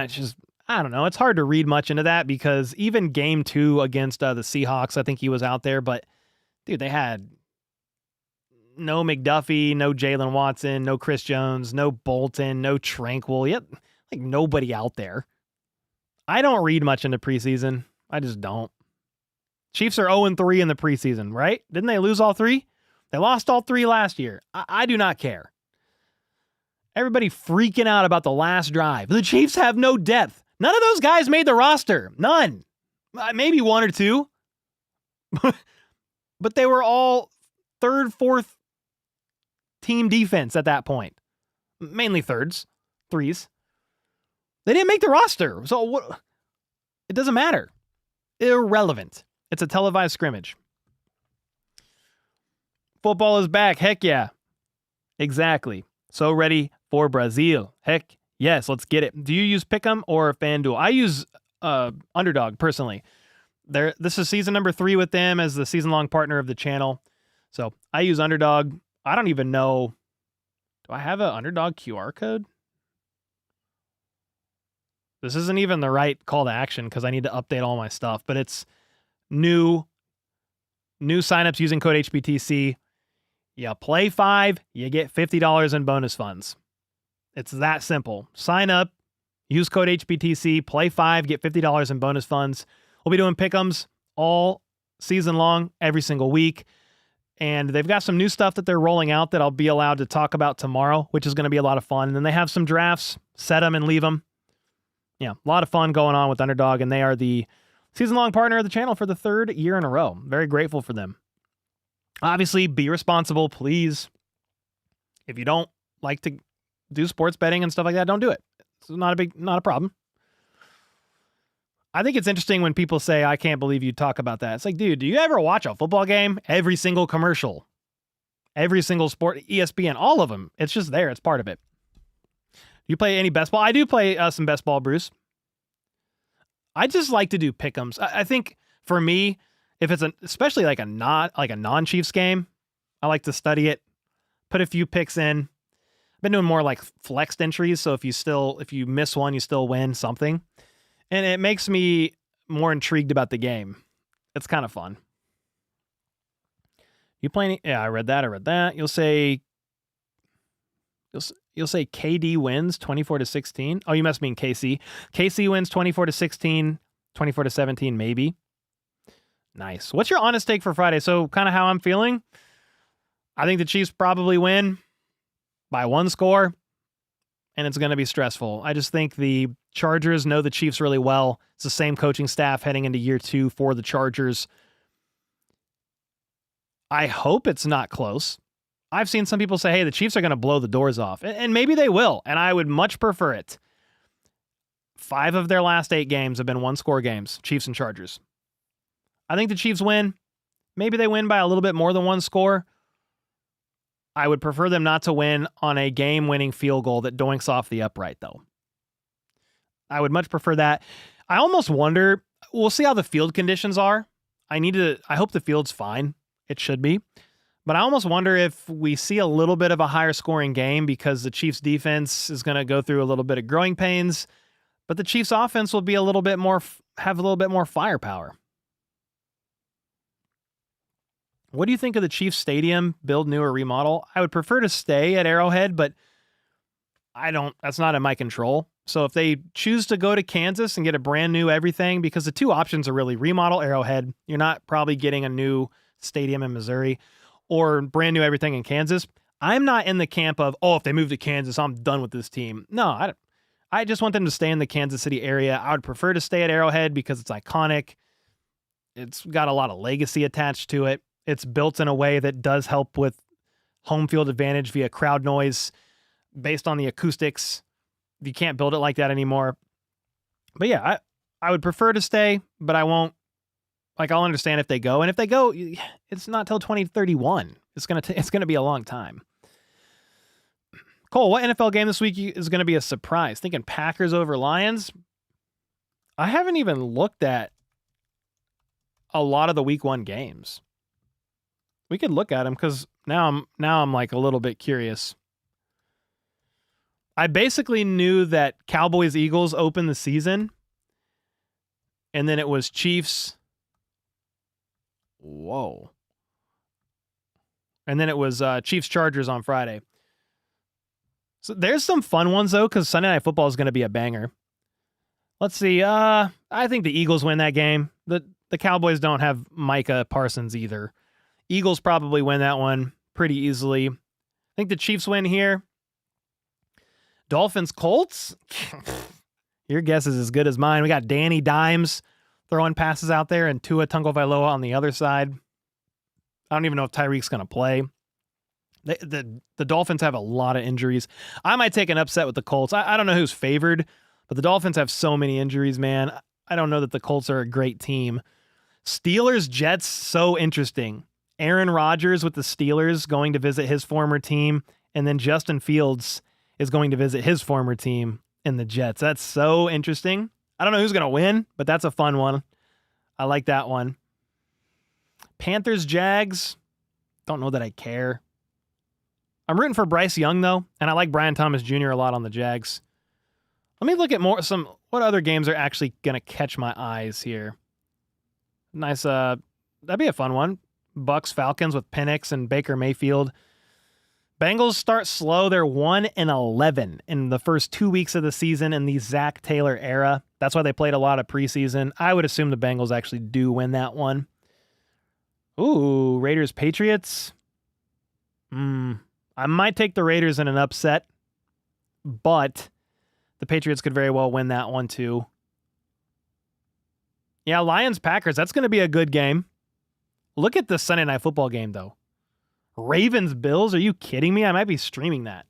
I don't know. It's hard to read much into that because even game 2 against the Seahawks, I think he was out there, but dude, they had no McDuffie, no Jalen Watson, no Chris Jones, no Bolton, no Tranquil. Yet, like nobody out there. I don't read much into preseason. I just don't. Chiefs are 0-3 in the preseason, right? Didn't they lose all 3? They lost all 3 last year. I do not care. Everybody freaking out about the last drive. The Chiefs have no depth. None of those guys made the roster. None. Maybe 1 or 2. But they were all 3rd, 4th team defense at that point. Mainly 3s. They didn't make the roster. So what? It doesn't matter. Irrelevant. It's a televised scrimmage. Football is back. Heck yeah. Exactly. So ready for Brazil. Heck yes, let's get it. Do you use Pick'em or FanDuel? I use Underdog personally. This is season number 3 with them as the season-long partner of the channel. So I use Underdog. I don't even know. Do I have an Underdog QR code? This isn't even the right call to action because I need to update all my stuff, but it's new signups using code HBTC. You play 5, you get $50 in bonus funds. It's that simple. Sign up, use code HBTC, play 5, get $50 in bonus funds. We'll be doing pick'ems all season long, every single week. And they've got some new stuff that they're rolling out that I'll be allowed to talk about tomorrow, which is going to be a lot of fun. And then they have some drafts, set them and leave them. Yeah, a lot of fun going on with Underdog, and they are the season-long partner of the channel for the 3rd year in a row. Very grateful for them. Obviously, be responsible, please. If you don't like to do sports betting and stuff like that, don't do it. It's not a problem. I think it's interesting when people say, I can't believe you talk about that. It's like, dude, do you ever watch a football game? Every single commercial, every single sport, ESPN, all of them. It's just there. It's part of it. You play any best ball? I do play some best ball, Bruce. I just like to do pick'ems. I think for me, if it's especially like a non-Chiefs game, I like to study it, put a few picks in. I've been doing more like flexed entries, so if you miss one, you still win something, and it makes me more intrigued about the game. It's kind of fun. You play any? Yeah, I read that. You'll say KD wins 24-16. Oh, you must mean KC. KC wins 24-16, 24-17, maybe. Nice. What's your honest take for Friday? So kind of how I'm feeling. I think the Chiefs probably win by 1 score, and it's going to be stressful. I just think the Chargers know the Chiefs really well. It's the same coaching staff heading into year 2 for the Chargers. I hope it's not close. I've seen some people say, hey, the Chiefs are going to blow the doors off. And maybe they will, and I would much prefer it. 5 of their last 8 games have been 1-score games, Chiefs and Chargers. I think the Chiefs win. Maybe they win by a little bit more than 1 score. I would prefer them not to win on a game-winning field goal that doinks off the upright, though. I would much prefer that. I almost wonder, we'll see how the field conditions are. I hope the field's fine. It should be. But I almost wonder if we see a little bit of a higher scoring game because the Chiefs defense is going to go through a little bit of growing pains, but the Chiefs offense will be have a little bit more firepower. What do you think of the Chiefs stadium, build new or remodel? I would prefer to stay at Arrowhead, but that's not in my control. So if they choose to go to Kansas and get a brand new everything, because the 2 options are really remodel Arrowhead, you're not probably getting a new stadium in Missouri, or brand new everything in Kansas. I'm not in the camp of, if they move to Kansas, I'm done with this team. No, I just want them to stay in the Kansas City area. I would prefer to stay at Arrowhead because it's iconic. It's got a lot of legacy attached to it. It's built in a way that does help with home field advantage via crowd noise based on the acoustics. You can't build it like that anymore. But yeah, I would prefer to stay, but I won't. I'll understand if they go. And if they go, it's not till 2031. It's gonna be a long time. Cole, what NFL game this week is going to be a surprise? Thinking Packers over Lions? I haven't even looked at a lot of the week 1 games. We could look at them because now I'm like a little bit curious. I basically knew that Cowboys-Eagles opened the season, and then it was Chiefs. Whoa. And then it was Chiefs-Chargers on Friday. So there's some fun ones, though, because Sunday Night Football is going to be a banger. Let's see. I think the Eagles win that game. The Cowboys don't have Micah Parsons either. Eagles probably win that one pretty easily. I think the Chiefs win here. Dolphins-Colts? Your guess is as good as mine. We got Danny Dimes throwing passes out there and Tua Tagovailoa on the other side. I don't even know if Tyreek's going to play. The Dolphins have a lot of injuries. I might take an upset with the Colts. I don't know who's favored, but the Dolphins have so many injuries, man. I don't know that the Colts are a great team. Steelers, Jets, so interesting. Aaron Rodgers with the Steelers going to visit his former team, and then Justin Fields is going to visit his former team in the Jets. That's so interesting. I don't know who's going to win, but that's a fun one. I like that one. Panthers, Jags. Don't know that I care. I'm rooting for Bryce Young, though, and I like Brian Thomas Jr. a lot on the Jags. Let me look at what other games are actually going to catch my eyes here. Nice, that'd be a fun one. Bucks, Falcons with Penix and Baker Mayfield. Bengals start slow. They're 1-11 in the first 2 weeks of the season in the Zach Taylor era. That's why they played a lot of preseason. I would assume the Bengals actually do win that one. Ooh, Raiders, Patriots. I might take the Raiders in an upset, but the Patriots could very well win that one too. Yeah, Lions, Packers. That's going to be a good game. Look at the Sunday Night Football game, though. Ravens, Bills? Are you kidding me? I might be streaming that.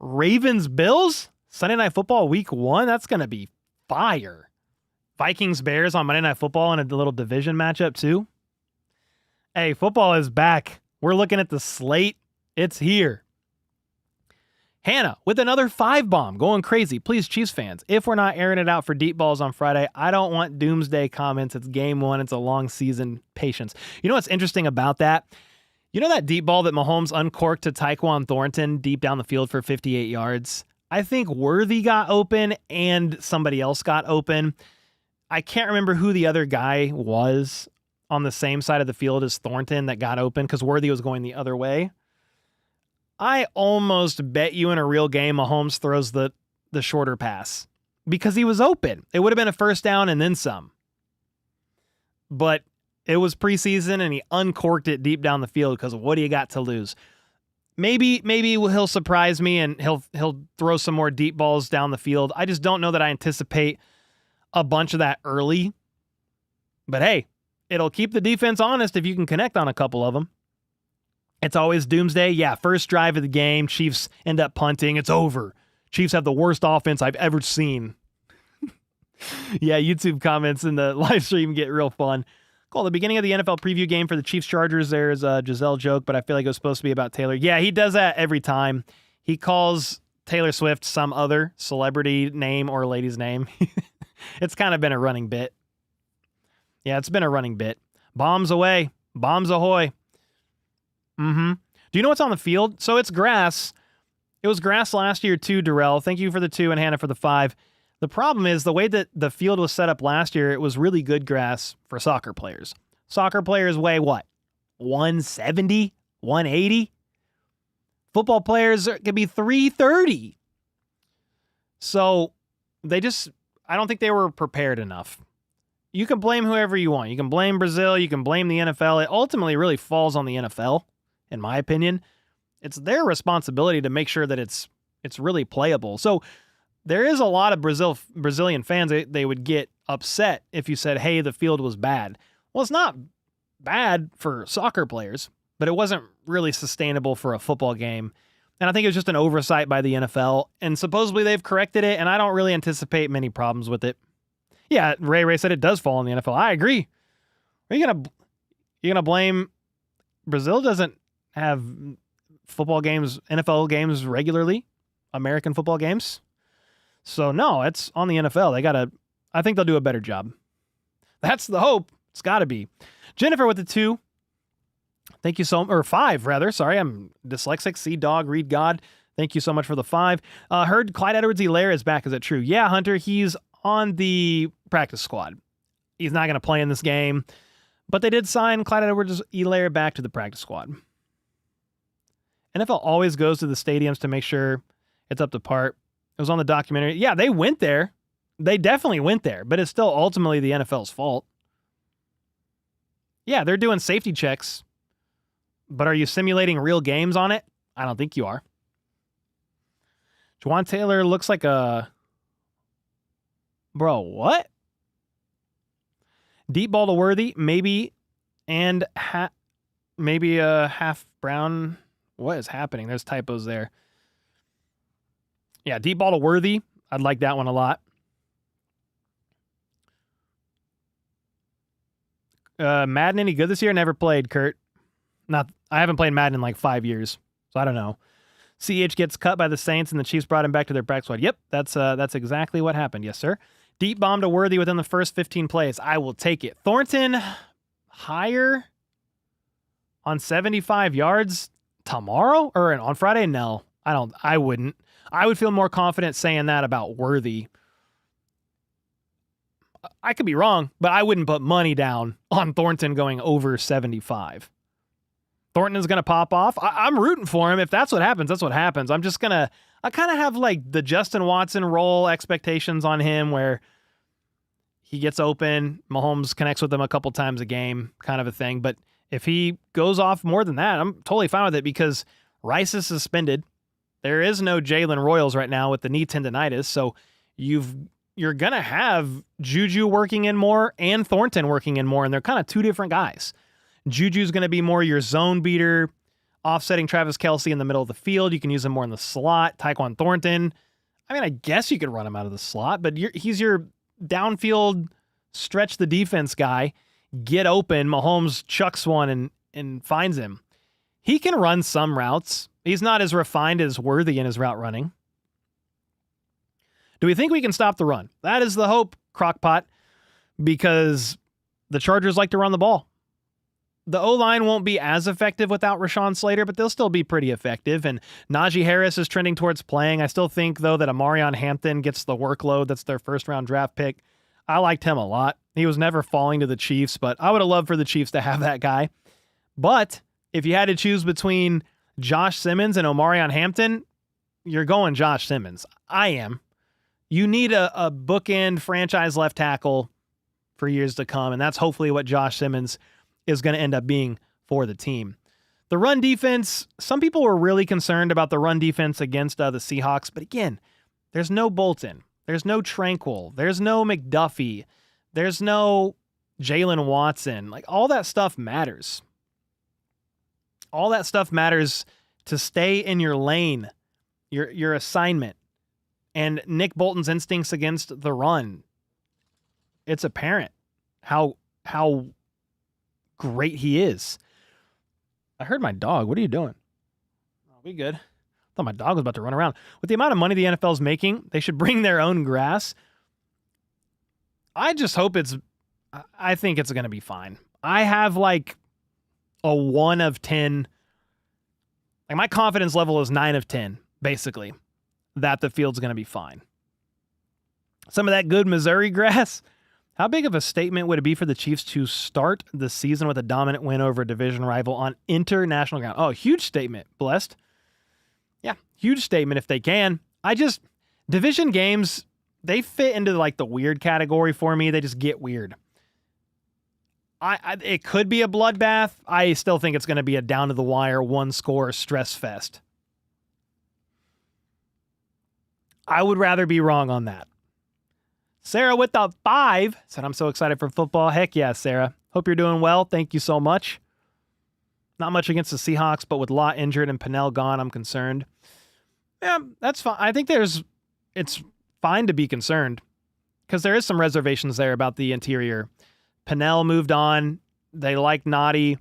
Ravens, Bills? Sunday Night Football week 1? That's going to be fire. Vikings, Bears on Monday Night Football in a little division matchup, too. Hey, football is back. We're looking at the slate. It's here. Hannah with another 5-bomb, going crazy. Please, Chiefs fans, if we're not airing it out for deep balls on Friday, I don't want doomsday comments. It's game 1. It's a long season. Patience. You know what's interesting about that? You know that deep ball that Mahomes uncorked to Tyquan Thornton deep down the field for 58 yards? I think Worthy got open and somebody else got open. I can't remember who the other guy was on the same side of the field as Thornton that got open because Worthy was going the other way. I almost bet you in a real game Mahomes throws the shorter pass because he was open. It would have been a first down and then some. But it was preseason and he uncorked it deep down the field because what do you got to lose? Maybe he'll surprise me and he'll throw some more deep balls down the field. I just don't know that I anticipate a bunch of that early. But hey, it'll keep the defense honest if you can connect on a couple of them. It's always doomsday. Yeah, first drive of the game, Chiefs end up punting. It's over. Chiefs have the worst offense I've ever seen. Yeah, YouTube comments in the live stream get real fun. Call the beginning of the NFL preview game for the Chiefs-Chargers. There's a Giselle joke, but I feel like it was supposed to be about Taylor. Yeah, he does that every time. He calls Taylor Swift some other celebrity name or lady's name. It's kind of been a running bit. Yeah, it's been a running bit. Bombs away. Bombs ahoy. Do you know what's on the field? So it's grass. It was grass last year too, Darrell. Thank you for the 2 and Hannah for the 5. The problem is the way that the field was set up last year, it was really good grass for soccer players. Soccer players weigh what? 170? 180? Football players could be 330. So I don't think they were prepared enough. You can blame whoever you want. You can blame Brazil. You can blame the NFL. It ultimately really falls on the NFL, in my opinion. It's their responsibility to make sure that it's really playable. So there is a lot of Brazilian fans, they would get upset if you said, hey, the field was bad. Well, it's not bad for soccer players, but it wasn't really sustainable for a football game. And I think it was just an oversight by the NFL. And supposedly they've corrected it, and I don't really anticipate many problems with it. Yeah, Ray said it does fall on the NFL. I agree. Are you gonna blame Brazil? Doesn't have football games, NFL games regularly, American football games. So no, it's on the NFL. I think they'll do a better job. That's the hope. It's got to be. Jennifer with the 2. Thank you or 5 rather. Sorry, I'm dyslexic. See dog, read God. Thank you so much for the 5. Heard Clyde Edwards-Helaire is back. Is it true? Yeah, Hunter. He's on the practice squad. He's not going to play in this game, but they did sign Clyde Edwards-Helaire back to the practice squad. NFL always goes to the stadiums to make sure it's up to par. It was on the documentary. Yeah, they went there. They definitely went there, but it's still ultimately the NFL's fault. Yeah, they're doing safety checks, but are you simulating real games on it? I don't think you are. Juwan Taylor looks like a... Bro, what? Deep ball to Worthy, maybe, and maybe a half brown. What is happening? There's typos there. Yeah, deep ball to Worthy. I'd like that one a lot. Madden any good this year? Never played, Kurt. I haven't played Madden in like 5 years, so I don't know. CH gets cut by the Saints and the Chiefs brought him back to their practice squad. Yep, that's exactly what happened. Yes, sir. Deep bomb to Worthy within the first 15 plays. I will take it. Thornton higher on 75 yards tomorrow or on Friday? No, I wouldn't. I would feel more confident saying that about Worthy. I could be wrong, but I wouldn't put money down on Thornton going over 75. Thornton is going to pop off. I'm rooting for him. If that's what happens, that's what happens. I kind of have like the Justin Watson role expectations on him where he gets open, Mahomes connects with him a couple times a game kind of a thing. But if he goes off more than that, I'm totally fine with it because Rice is suspended. There is no Jalen Royals right now with the knee tendonitis. So you're going to have Juju working in more and Thornton working in more, and they're kind of two different guys. Juju's going to be more your zone beater, offsetting Travis Kelce in the middle of the field. You can use him more in the slot. Tyquan Thornton, I guess you could run him out of the slot, but he's your downfield stretch the defense guy. Get open. Mahomes chucks one and finds him. He can run some routes. He's not as refined as Worthy in his route running. Do we think we can stop the run? That is the hope, Crockpot, because the Chargers like to run the ball. The O-line won't be as effective without Rashawn Slater, but they'll still be pretty effective. And Najee Harris is trending towards playing. I still think, though, that Amarion Hampton gets the workload. That's their first-round draft pick. I liked him a lot. He was never falling to the Chiefs, but I would have loved for the Chiefs to have that guy. But if you had to choose between Josh Simmons and Omarion Hampton, you're going Josh Simmons. I am. You need a bookend franchise left tackle for years to come, and that's hopefully what Josh Simmons is going to end up being for the team. The run defense, some people were really concerned about the run defense against the Seahawks, but again, there's no Bolton. There's no Tranquil. There's no McDuffie. There's no Jalen Watson. Like, all that stuff matters. All that stuff matters to stay in your lane, your assignment. And Nick Bolton's instincts against the run, it's apparent how great he is. I heard my dog. What are you doing? Oh, we good. I thought my dog was about to run around. With the amount of money the NFL's making, they should bring their own grass. I just hope I think it's going to be fine. I have like a 1 of 10. Like, my confidence level is 9 of 10, basically, that the field's going to be fine. Some of that good Missouri grass. How big of a statement would it be for the Chiefs to start the season with a dominant win over a division rival on international ground? Oh, huge statement, Blessed. Yeah, huge statement if they can. Division games, they fit into like the weird category for me. They just get weird. It could be a bloodbath. I still think it's going to be a down-to-the-wire, one-score stress fest. I would rather be wrong on that. Sarah with the 5 said, I'm so excited for football. Heck yeah, Sarah. Hope you're doing well. Thank you so much. Not much against the Seahawks, but with Lott injured and Pennell gone, I'm concerned. Yeah, that's fine. I think it's fine to be concerned because there is some reservations there about the interior. Pennell moved on. They like Noddy,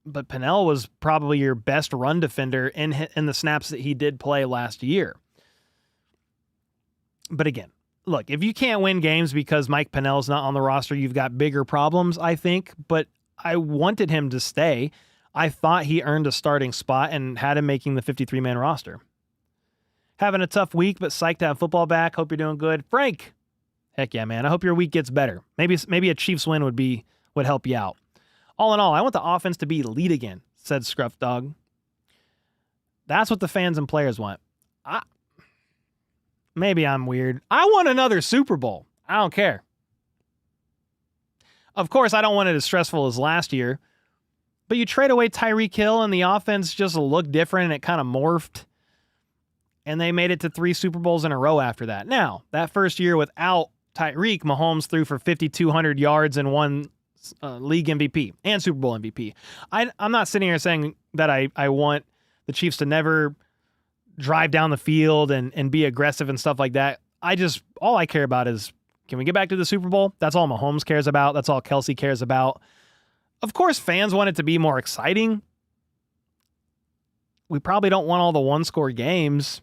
but Pennell was probably your best run defender in the snaps that he did play last year. But again, look, if you can't win games because Mike Pennell's not on the roster, you've got bigger problems, I think. But I wanted him to stay. I thought he earned a starting spot and had him making the 53-man roster. Having a tough week, but psyched to have football back. Hope you're doing good. Frank, heck yeah, man. I hope your week gets better. Maybe a Chiefs win would help you out. All in all, I want the offense to be elite again, said Scruff Dog. That's what the fans and players want. Maybe I'm weird. I want another Super Bowl. I don't care. Of course, I don't want it as stressful as last year, but you trade away Tyreek Hill and the offense just looked different and it kind of morphed, and they made it to 3 Super Bowls in a row after that. Now, that first year without Tyreek, Mahomes threw for 5,200 yards and won league MVP and Super Bowl MVP. I'm not sitting here saying that I want the Chiefs to never drive down the field and be aggressive and stuff like that. All I care about is Can we get back to the Super Bowl? That's all Mahomes cares about. That's all Kelsey cares about. Of course, fans want it to be more exciting. We probably don't want all the one-score games.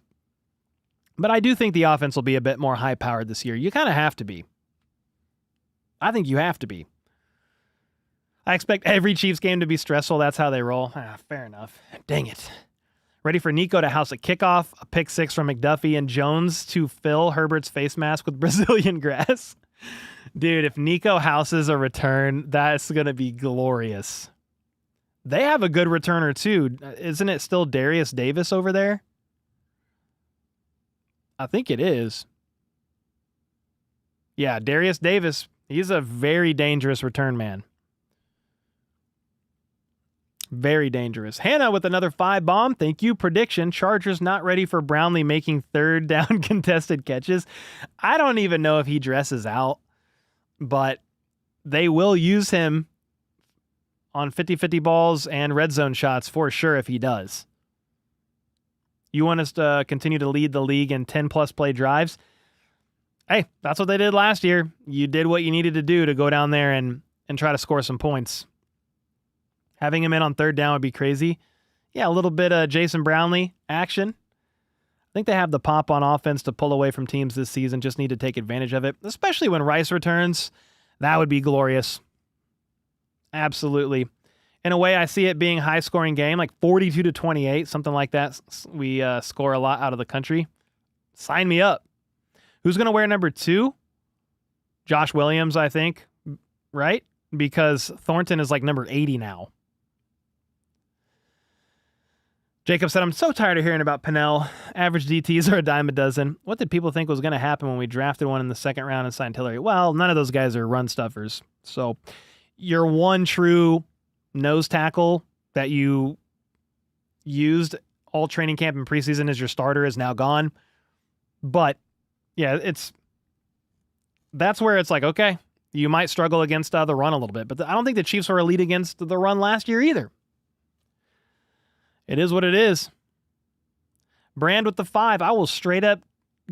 But I do think the offense will be a bit more high-powered this year. You kind of have to be. I think you have to be. I expect every Chiefs game to be stressful. That's how they roll. Fair enough. Dang it. Ready for Nico to house a kickoff, a pick six from McDuffie, and Jones to fill Herbert's face mask with Brazilian grass. Dude, if Nico houses a return, that's going to be glorious. They have a good returner too. Isn't it still Darius Davis over there? I think it is. Yeah, Darius Davis. He's a very dangerous return man. Very dangerous. Hannah with another 5 bomb. Thank you. Prediction. Chargers not ready for Brownlee making third down contested catches. I don't even know if he dresses out, but they will use him on 50-50 balls and red zone shots for sure if he does. You want us to continue to lead the league in 10-plus play drives? Hey, that's what they did last year. You did what you needed to do to go down there and try to score some points. Having him in on third down would be crazy. Yeah, a little bit of Jason Brownlee action. I think they have the pop on offense to pull away from teams this season. Just need to take advantage of it, especially when Rice returns. That would be glorious. Absolutely. In a way, I see it being a high-scoring game, like 42-28, something like that. We score a lot out of the country. Sign me up. Who's going to wear number 2? Josh Williams, I think, right? Because Thornton is like number 80 now. Jacob said, I'm so tired of hearing about Pennell. Average DTs are a dime a dozen. What did people think was going to happen when we drafted one in the second round and signed Hillary? Well, none of those guys are run stuffers. So your one true nose tackle that you used all training camp and preseason as your starter is now gone. But yeah, that's where it's like, okay, you might struggle against the run a little bit, but I don't think the Chiefs were elite against the run last year either. It is what it is. Brand with the 5. I will straight up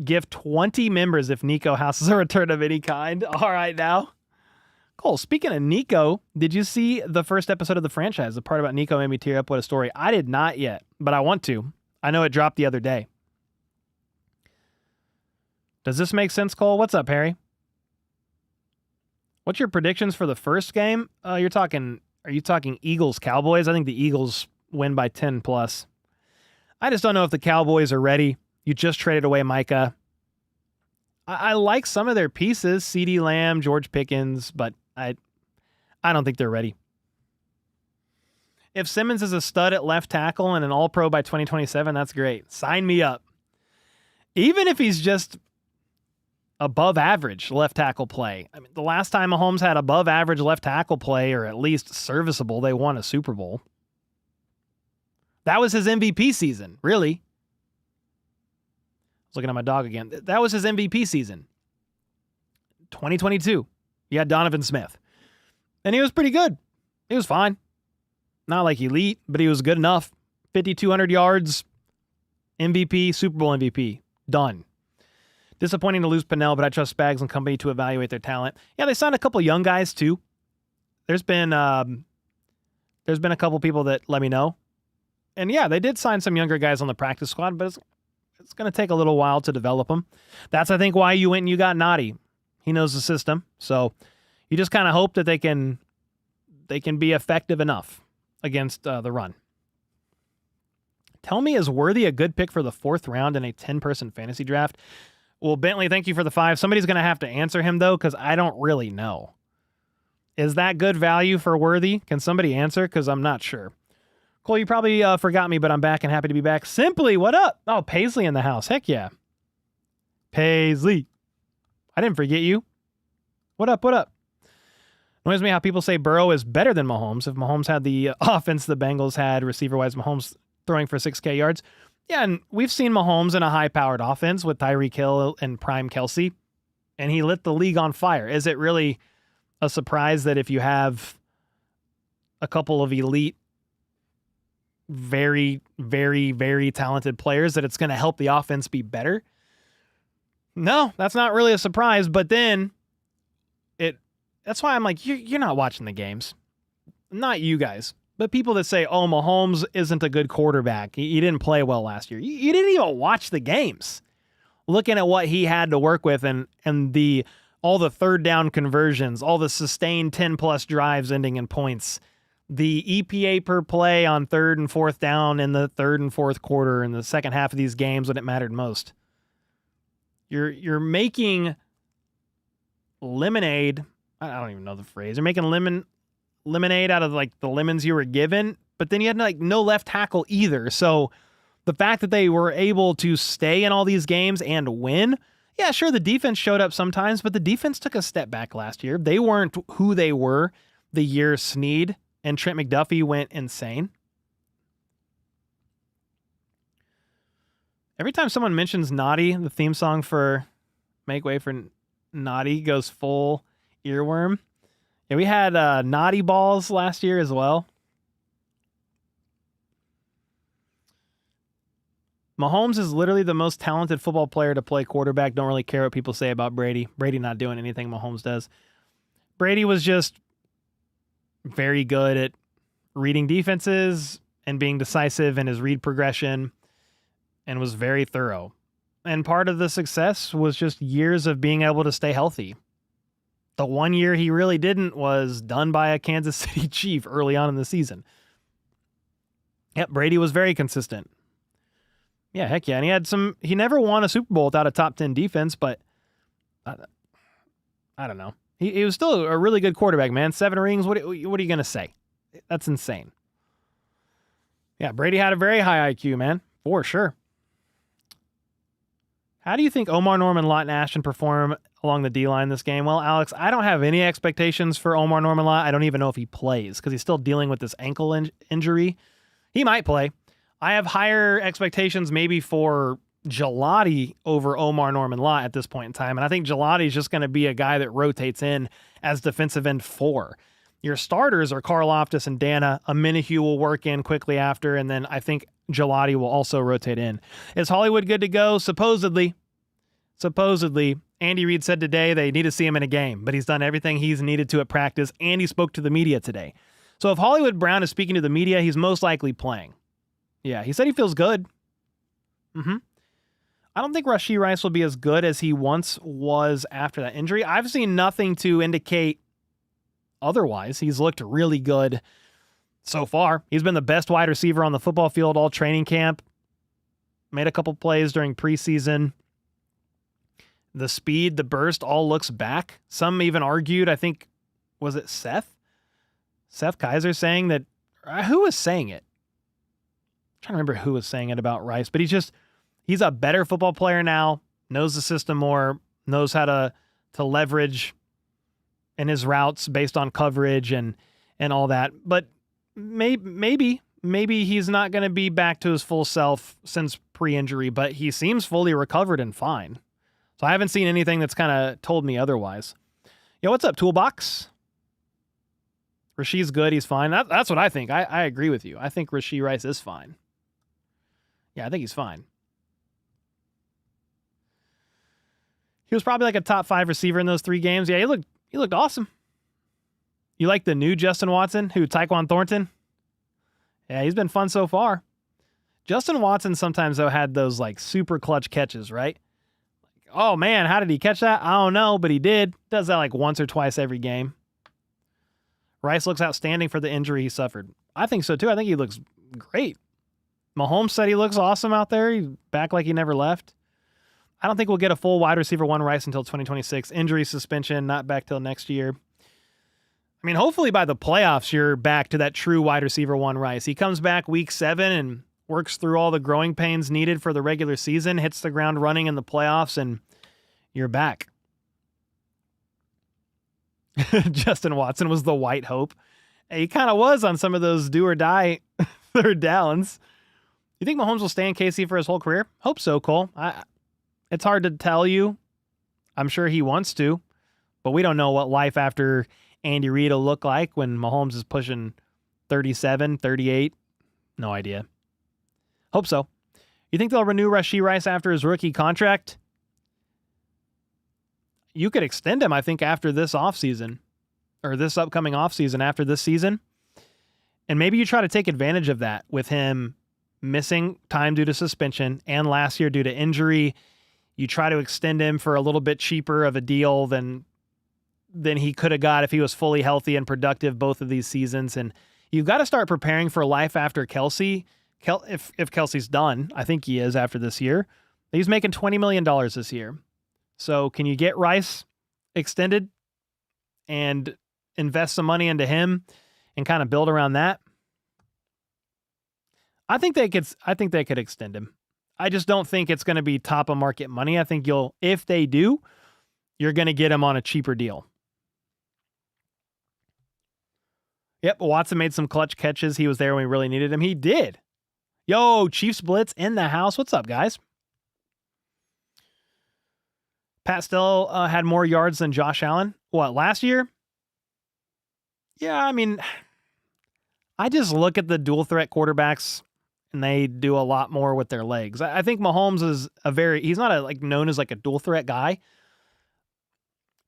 give 20 members if Nico houses a return of any kind. All right now. Cole, speaking of Nico, did you see the first episode of The Franchise? The part about Nico made me tear up. What a story. I did not yet, but I want to. I know it dropped the other day. Does this make sense, Cole? What's up, Harry? What's your predictions for the first game? Are you talking Eagles, Cowboys? I think the Eagles win by 10 plus. I just don't know if the Cowboys are ready. You just traded away Micah. I like some of their pieces, CeeDee Lamb, George Pickens, but I don't think they're ready. If Simmons is a stud at left tackle and an all-pro by 2027, that's great. Sign me up. Even if he's just above average left tackle play. I mean, the last time Mahomes had above average left tackle play, or at least serviceable, they won a Super Bowl. That was his MVP season, really. I was looking at my dog again. That was his MVP season. 2022. He had Donovan Smith. And he was pretty good. He was fine. Not like elite, but he was good enough. 5,200 yards, MVP, Super Bowl MVP. Done. Disappointing to lose Pennell, but I trust Spags and company to evaluate their talent. Yeah, they signed a couple young guys too. There's been a couple people that let me know. And yeah, they did sign some younger guys on the practice squad, but it's going to take a little while to develop them. That's, I think, why you went and you got Noddy. He knows the system. So you just kind of hope that they can be effective enough against the run. Tell me, is Worthy a good pick for the 4th round in a 10-person fantasy draft? Well, Bentley, thank you for the 5. Somebody's going to have to answer him, though, because I don't really know. Is that good value for Worthy? Can somebody answer? Because I'm not sure. Cole, you probably forgot me, but I'm back and happy to be back. Simply, what up? Oh, Paisley in the house. Heck yeah. Paisley. I didn't forget you. What up, what up? Annoys me how people say Burrow is better than Mahomes. If Mahomes had the offense the Bengals had, receiver-wise, Mahomes throwing for 6K yards. Yeah, and we've seen Mahomes in a high-powered offense with Tyreek Hill and prime Kelsey, and he lit the league on fire. Is it really a surprise that if you have a couple of elite, very, very, very talented players, that it's going to help the offense be better? No, that's not really a surprise. But then That's why I'm like, you're not watching the games. Not you guys. But people that say, oh, Mahomes isn't a good quarterback. He didn't play well last year. You didn't even watch the games. Looking at what he had to work with and all the third down conversions, all the sustained 10-plus drives ending in points, the EPA per play on third and fourth down in the third and fourth quarter in the second half of these games when it mattered most. You're making lemonade. I don't even know the phrase. You're making lemonade out of like the lemons you were given, but then you had like no left tackle either. So the fact that they were able to stay in all these games and win, yeah, sure, the defense showed up sometimes, but the defense took a step back last year. They weren't who they were the year Snead and Trent McDuffie went insane. Every time someone mentions Naughty, the theme song for Make Way for Naughty goes full earworm. Yeah, we had Naughty Balls last year as well. Mahomes is literally the most talented football player to play quarterback. Don't really care what people say about Brady. Brady not doing anything Mahomes does. Brady was just very good at reading defenses and being decisive in his read progression and was very thorough. And part of the success was just years of being able to stay healthy. The one year he really didn't was done by a Kansas City Chief early on in the season. Yep, Brady was very consistent. Yeah, heck yeah. And he never won a Super Bowl without a top 10 defense, but I don't know. He was still a really good quarterback, man. 7 rings, what are you going to say? That's insane. Yeah, Brady had a very high IQ, man, for sure. How do you think Omar Norman, Lott, and Ashton perform along the D-line this game? Well, Alex, I don't have any expectations for Omar Norman Lott. I don't even know if he plays because he's still dealing with this ankle injury. He might play. I have higher expectations maybe for Gelati over Omar Norman Lott at this point in time, and I think Gelati is just going to be a guy that rotates in as defensive end 4. Your starters are Karlaftis and Dana. Amenahue will work in quickly after, and then I think Gelati will also rotate in. Is Hollywood good to go? Supposedly. Andy Reid said today they need to see him in a game, but he's done everything he's needed to at practice, and he spoke to the media today. So if Hollywood Brown is speaking to the media, he's most likely playing. Yeah, he said he feels good. I don't think Rashee Rice will be as good as he once was after that injury. I've seen nothing to indicate otherwise. He's looked really good so far. He's been the best wide receiver on the football field all training camp. Made a couple plays during preseason. The speed, the burst, all looks back. Some even argued, I think, was it Seth? Seth Kaiser saying that, who was saying it? I'm trying to remember who was saying it about Rice, but he's a better football player now, knows the system more, knows how to leverage in his routes based on coverage and all that. But maybe he's not going to be back to his full self since pre-injury, but he seems fully recovered and fine. So I haven't seen anything that's kind of told me otherwise. Yo, what's up, Toolbox? Rashee's good. He's fine. That's what I think. I agree with you. I think Rashee Rice is fine. Yeah, I think he's fine. He was probably like a top 5 receiver in those 3 games. Yeah, he looked awesome. You like the new Justin Watson, Tyquan Thornton? Yeah, he's been fun so far. Justin Watson sometimes, though, had those like super clutch catches, right? Oh, man, how did he catch that? I don't know, but he did. Does that like once or twice every game. Rice looks outstanding for the injury he suffered. I think so, too. I think he looks great. Mahomes said he looks awesome out there. He's back like he never left. I don't think we'll get a full wide receiver 1 Rice until 2026. Injury suspension, not back till next year. I mean, hopefully by the playoffs, you're back to that true wide receiver 1 Rice. He comes back week 7 and works through all the growing pains needed for the regular season, hits the ground running in the playoffs, and you're back. Justin Watson was the white hope. He kind of was on some of those do or die third downs. You think Mahomes will stay in KC for his whole career? Hope so, Cole. It's hard to tell you. I'm sure he wants to, but we don't know what life after Andy Reid will look like when Mahomes is pushing 37, 38. No idea. Hope so. You think they'll renew Rashee Rice after his rookie contract? You could extend him, I think, after this offseason. or this upcoming offseason after this season. And maybe you try to take advantage of that with him missing time due to suspension and last year due to injury. You try to extend him for a little bit cheaper of a deal than he could have got if he was fully healthy and productive both of these seasons. And you've got to start preparing for life after Kelsey. If Kelsey's done, I think he is after this year. He's making $20 million this year. So can you get Rice extended and invest some money into him and kind of build around that? I think they could extend him. I just don't think it's going to be top of market money. I think if they do, you're going to get him on a cheaper deal. Yep, Watson made some clutch catches. He was there when we really needed him. He did. Yo, Chiefs Blitz in the house. What's up, guys? Pat still had more yards than Josh Allen. What, last year? Yeah, I mean, I just look at the dual threat quarterbacks and they do a lot more with their legs. I think Mahomes is he's not known as like a dual threat guy,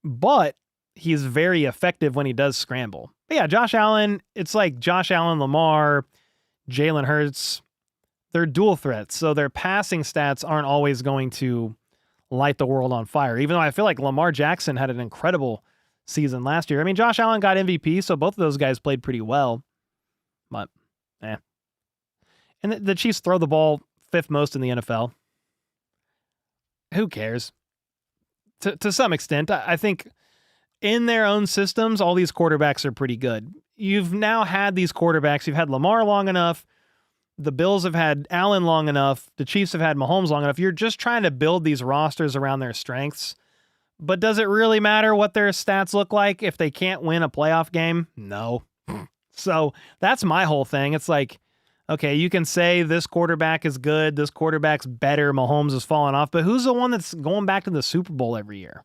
but he's very effective when he does scramble. But yeah, Josh Allen, it's like Josh Allen, Lamar, Jalen Hurts. They're dual threats, so their passing stats aren't always going to light the world on fire, even though I feel like Lamar Jackson had an incredible season last year. I mean, Josh Allen got MVP, so both of those guys played pretty well. But, And the Chiefs throw the ball fifth most in the NFL. Who cares? To some extent, I think in their own systems, all these quarterbacks are pretty good. You've now had these quarterbacks. You've had Lamar long enough. The Bills have had Allen long enough. The Chiefs have had Mahomes long enough. You're just trying to build these rosters around their strengths. But does it really matter what their stats look like if they can't win a playoff game? No. So that's my whole thing. It's like, okay, you can say this quarterback is good, this quarterback's better, Mahomes has fallen off, but who's the one that's going back to the Super Bowl every year?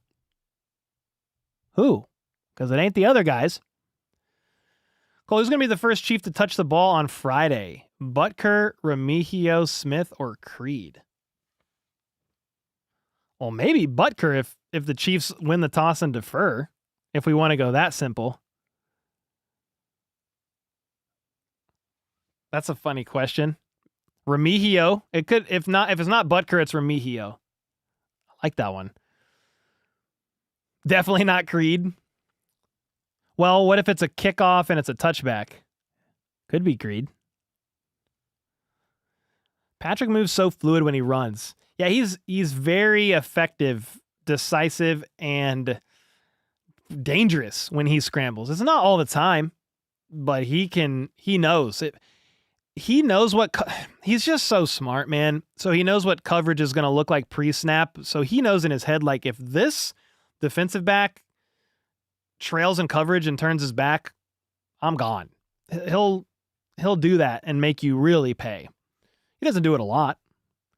Who? Because it ain't the other guys. Cole, who's going to be the first Chief to touch the ball on Friday? Butker, Remigio, Smith, or Creed? Well, maybe Butker if the Chiefs win the toss and defer, if we want to go that simple. That's a funny question. Remigio. It could, if it's not Butker, it's Remigio. I like that one. Definitely not Creed. Well, what if it's a kickoff and it's a touchback? Could be Creed. Patrick moves so fluid when he runs. Yeah, he's very effective, decisive, and dangerous when he scrambles. It's not all the time, but he knows it. He knows he's just so smart, man. So he knows what coverage is going to look like pre-snap. So he knows in his head, like, if this defensive back trails in coverage and turns his back, I'm gone. He'll do that and make you really pay. He doesn't do it a lot.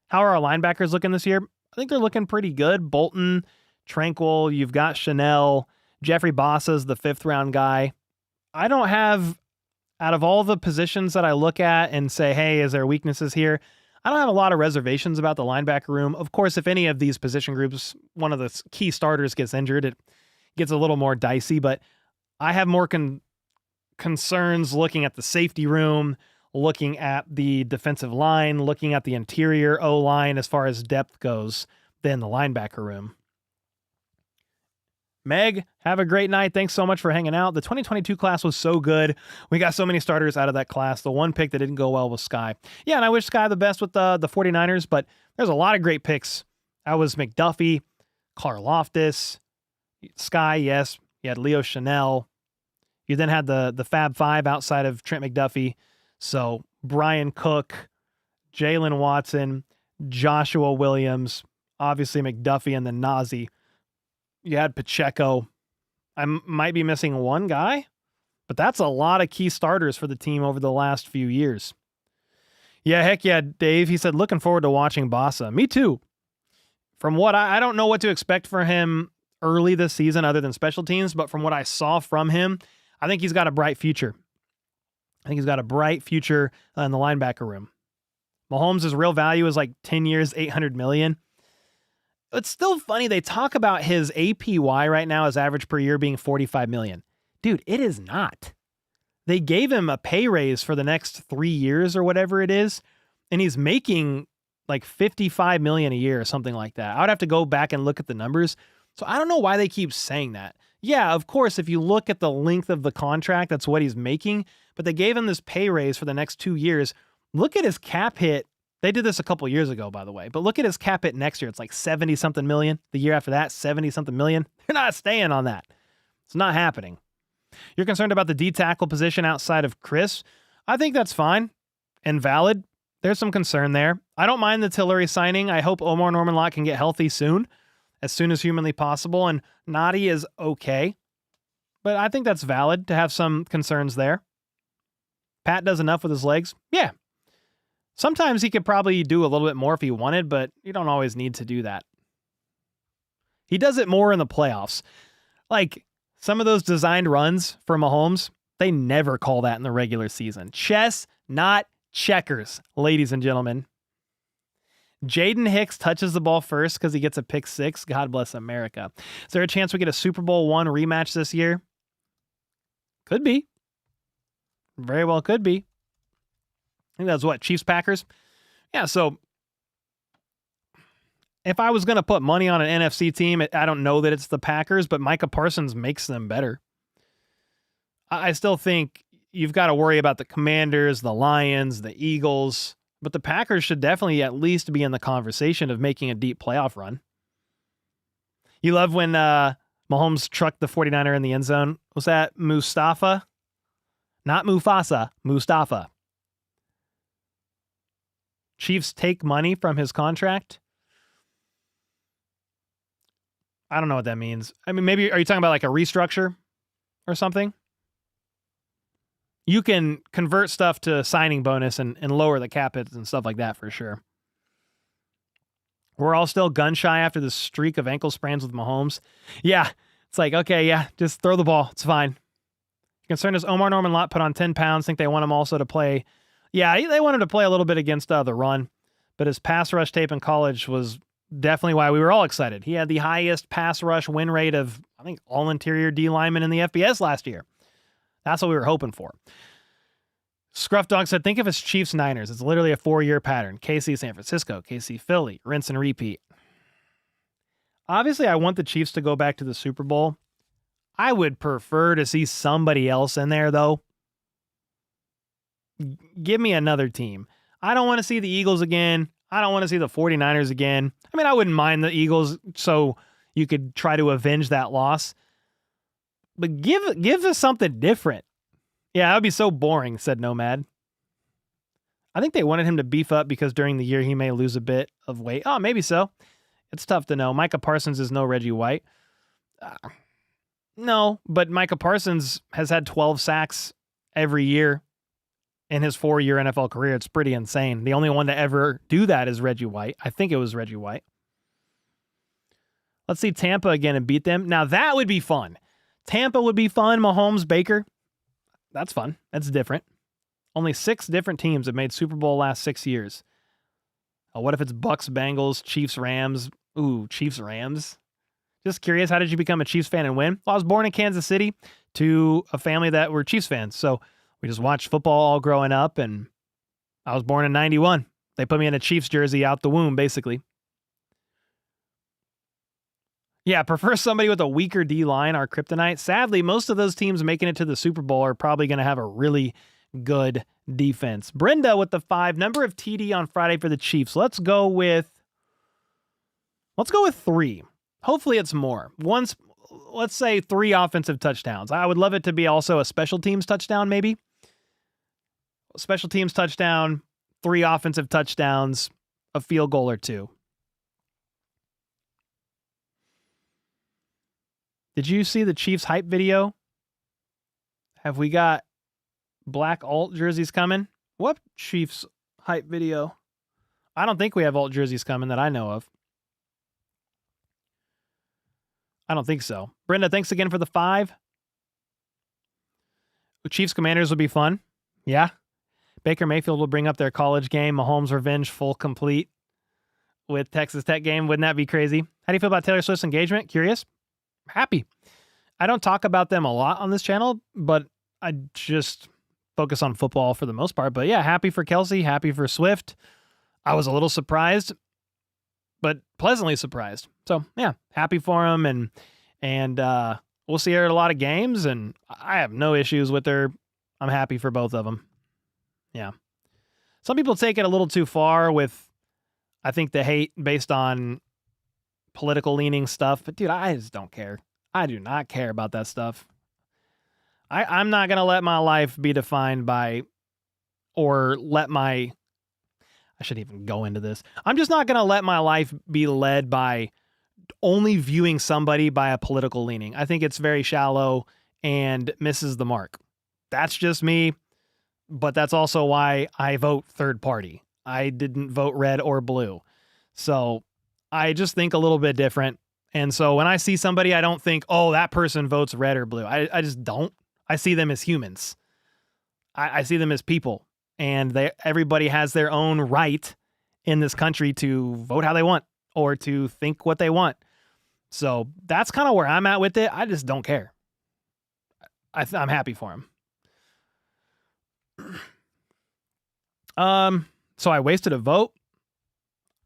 How are our linebackers looking this year? I think they're looking pretty good. Bolton, Tranquil, you've got Chanel, Jeffrey Bossa's the 5th round guy. I don't have, out of all the positions that I look at and say, hey, is there weaknesses here? I don't have a lot of reservations about the linebacker room. Of course, if any of these position groups, one of the key starters gets injured, it gets a little more dicey, but I have more concerns looking at the safety room, looking at the defensive line, looking at the interior O-line as far as depth goes than the linebacker room. Meg, have a great night. Thanks so much for hanging out. The 2022 class was so good. We got so many starters out of that class. The one pick that didn't go well was Sky. Yeah, and I wish Sky the best with the 49ers, but there's a lot of great picks. That was McDuffie, Karlaftis, Sky, yes. You had Leo Chanel. You then had the Fab Five outside of Trent McDuffie. So Brian Cook, Jalen Watson, Joshua Williams, obviously McDuffie, and then Nazi. You had Pacheco. I might be missing one guy, but that's a lot of key starters for the team over the last few years. Yeah, heck yeah, Dave. He said, looking forward to watching Bossa. Me too. From what I don't know what to expect for him early this season other than special teams, but from what I saw from him, I think he's got a bright future. I think he's got a bright future in the linebacker room. Mahomes' real value is like 10 years, $800 million. It's still funny. They talk about his APY right now, his average per year being $45 million. Dude, it is not. They gave him a pay raise for the next 3 years or whatever it is, and he's making like $55 million a year or something like that. I would have to go back and look at the numbers. So I don't know why they keep saying that. Yeah, of course, if you look at the length of the contract, that's what he's making, but they gave him this pay raise for the next 2 years. Look at his cap hit. They did this a couple years ago, by the way, but look at his cap hit next year. It's like 70 something million. The year after that, 70 something million. They're not staying on that. It's not happening. You're concerned about the D tackle position outside of Chris. I think that's fine and valid. There's some concern there. I don't mind the Tillery signing. I hope Omar Norman-Lott can get healthy soon as humanly possible. And Nadi is okay, but I think that's valid to have some concerns there. Pat does enough with his legs. Yeah. Sometimes he could probably do a little bit more if he wanted, but you don't always need to do that. He does it more in the playoffs. Like some of those designed runs for Mahomes, they never call that in the regular season. Chess, not checkers, ladies and gentlemen. Jaden Hicks touches the ball first because he gets a pick six. God bless America. Is there a chance we get a Super Bowl I rematch this year? Could be. Very well could be. I think that's what, Chiefs Packers? Yeah, so if I was going to put money on an NFC team, I don't know that it's the Packers, but Micah Parsons makes them better. I still think you've got to worry about the Commanders, the Lions, the Eagles, but the Packers should definitely at least be in the conversation of making a deep playoff run. You love when Mahomes trucked the 49er in the end zone. Was that Mustafa? Not Mufasa, Mustafa. Chiefs take money from his contract. I don't know what that means. I mean, maybe, are you talking about like a restructure or something? You can convert stuff to signing bonus and lower the cap hits and stuff like that for sure. We're all still gun shy after the streak of ankle sprains with Mahomes. Yeah, it's like, okay, yeah, just throw the ball. It's fine. Concerned is Omar Norman-Lott put on 10 pounds. Think they want him also to play. Yeah, they wanted to play a little bit against the run, but his pass rush tape in college was definitely why we were all excited. He had the highest pass rush win rate of, I think, all interior D linemen in the FBS last year. That's what we were hoping for. Scruff Dog said, think of it's Chiefs Niners. It's literally a 4-year pattern. KC San Francisco, KC Philly, rinse and repeat. Obviously, I want the Chiefs to go back to the Super Bowl. I would prefer to see somebody else in there, though. Give me another team. I don't want to see the Eagles again. I don't want to see the 49ers again. I mean, I wouldn't mind the Eagles so you could try to avenge that loss. But give us something different. Yeah, that would be so boring, said Nomad. I think they wanted him to beef up because during the year he may lose a bit of weight. Oh, maybe so. It's tough to know. Micah Parsons is no Reggie White. No, but Micah Parsons has had 12 sacks every year in his 4-year NFL career. It's pretty insane. The only one to ever do that is Reggie White. I think it was Reggie White. Let's see Tampa again and beat them. Now that would be fun. Tampa would be fun. Mahomes, Baker. That's fun. That's different. Only 6 different teams have made Super Bowl last 6 years. What if it's Bucks, Bengals, Chiefs, Rams? Ooh, Chiefs, Rams. Just curious, how did you become a Chiefs fan and win? Well, I was born in Kansas City to a family that were Chiefs fans. So we just watched football all growing up, and I was born in 91. They put me in a Chiefs jersey out the womb, basically. Yeah, prefer somebody with a weaker D-line, our kryptonite. Sadly, most of those teams making it to the Super Bowl are probably going to have a really good defense. Brenda with the 5. Number of TD on Friday for the Chiefs. Let's go with 3. Hopefully it's more. Let's say 3 offensive touchdowns. I would love it to be also a special teams touchdown, maybe. Special teams touchdown, 3 offensive touchdowns, a field goal or 2. Did you see the Chiefs hype video? Have we got black alt jerseys coming? What Chiefs hype video? I don't think we have alt jerseys coming that I know of. I don't think so. Brenda, thanks again for the 5. The Chiefs Commanders would be fun. Yeah. Baker Mayfield will bring up their college game. Mahomes revenge full complete with Texas Tech game. Wouldn't that be crazy? How do you feel about Taylor Swift's engagement? Curious? Happy. I don't talk about them a lot on this channel, but I just focus on football for the most part. But yeah, happy for Kelsey, happy for Swift. I was a little surprised, but pleasantly surprised. So yeah, happy for him, and we'll see her at a lot of games, and I have no issues with her. I'm happy for both of them. Yeah. Some people take it a little too far with, I think, the hate based on political leaning stuff, but dude, I just don't care. I do not care about that stuff. I'm not going to let my life be defined by, or let my, I shouldn't even go into this. I'm just not going to let my life be led by only viewing somebody by a political leaning. I think it's very shallow and misses the mark. That's just me, but that's also why I vote third party. I didn't vote red or blue. So I just think a little bit different. And so when I see somebody, I don't think, oh, that person votes red or blue. I just don't. I see them as humans. I see them as people. And everybody has their own right in this country to vote how they want or to think what they want. So that's kind of where I'm at with it. I just don't care. I'm happy for him. So I wasted a vote.